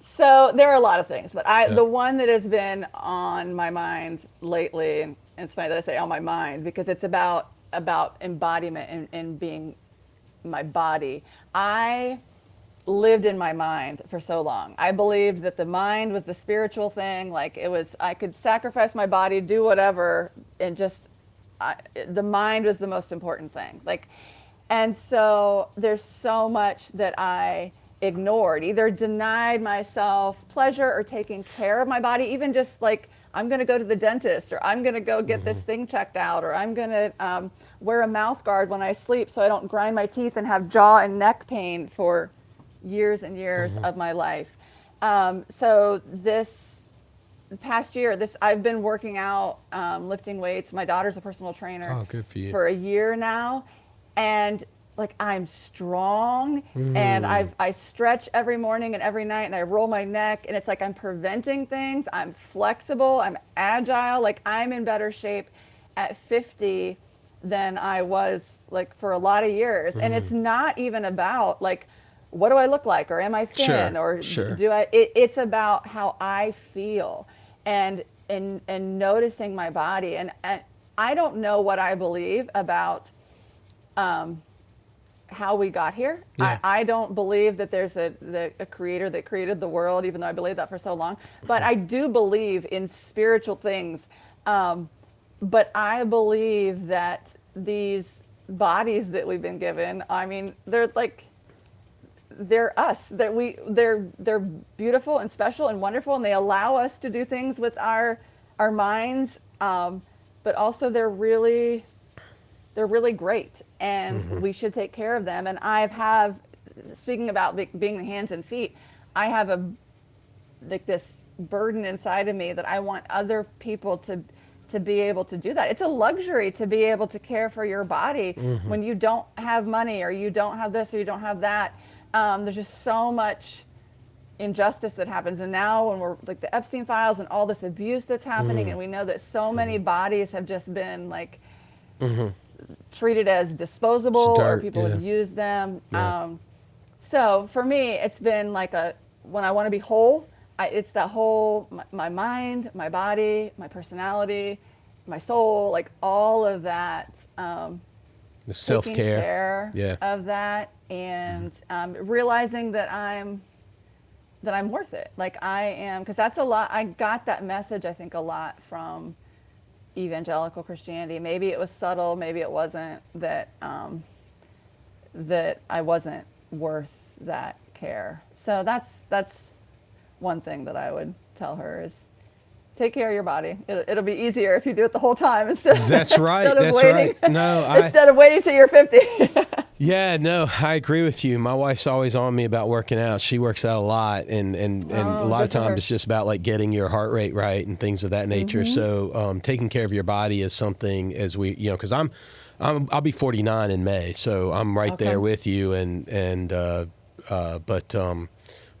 So there are a lot of things, but the one that has been on my mind lately, and it's funny that I say on my mind, because it's about embodiment and being my body. I lived in my mind for so long. I believed that the mind was the spiritual thing. I could sacrifice my body, do whatever, and just the mind was the most important thing. And so there's so much that I ignored, either denied myself pleasure or taking care of my body, even just I'm going to go to the dentist, or I'm going to go get this thing checked out, or I'm going to wear a mouth guard when I sleep so I don't grind my teeth and have jaw and neck pain for years and years of my life. So this past year, I've been working out, lifting weights. My daughter's a personal trainer. Oh, good for you. For a year now, and like I'm strong, and I stretch every morning and every night, and I roll my neck, and it's like I'm preventing things. I'm flexible. I'm agile. Like I'm in better shape at 50 than I was like for a lot of years, and it's not even about like what do I look like, or am I thin, or do I? It's about how I feel, and noticing my body, and I don't know what I believe about how we got here. Yeah. I don't believe that there's a creator that created the world, even though I believed that for so long. But I do believe in spiritual things. But I believe that these bodies that we've been given, I mean, they're us. They're beautiful and special and wonderful, and they allow us to do things with our minds. But also they're really great, and we should take care of them. And speaking about being the hands and feet, I have this burden inside of me that I want other people to be able to do that. It's a luxury to be able to care for your body when you don't have money, or you don't have this, or you don't have that. There's just so much injustice that happens. And now when we're like the Epstein files and all this abuse that's happening, and we know that so many bodies have just been like treated as disposable, or people have used them. So for me, it's been like when I want to be whole, it's that whole, my mind, my body, my personality, my soul, like all of that. The self-care. Taking care of that, and realizing that I'm worth it. Like I am, because that's a lot. I got that message, I think, a lot from evangelical Christianity. Maybe it was subtle, maybe it wasn't, that I wasn't worth that care. So that's one thing that I would tell her is take care of your body. It'll be easier if you do it the whole time instead of waiting. No, instead of waiting till you're 50. Yeah, no, I agree with you. My wife's always on me about working out. She works out a lot, and a lot of times it's just about like getting your heart rate right and things of that nature. So taking care of your body is something, as we, because I'll be 49 in May, so I'm right there with you. But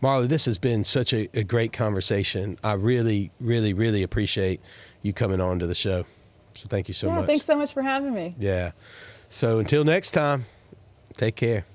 Marla, this has been such a great conversation. I really, really, really appreciate you coming on to the show. So thank you so much. Thanks so much for having me. Yeah. So until next time, take care.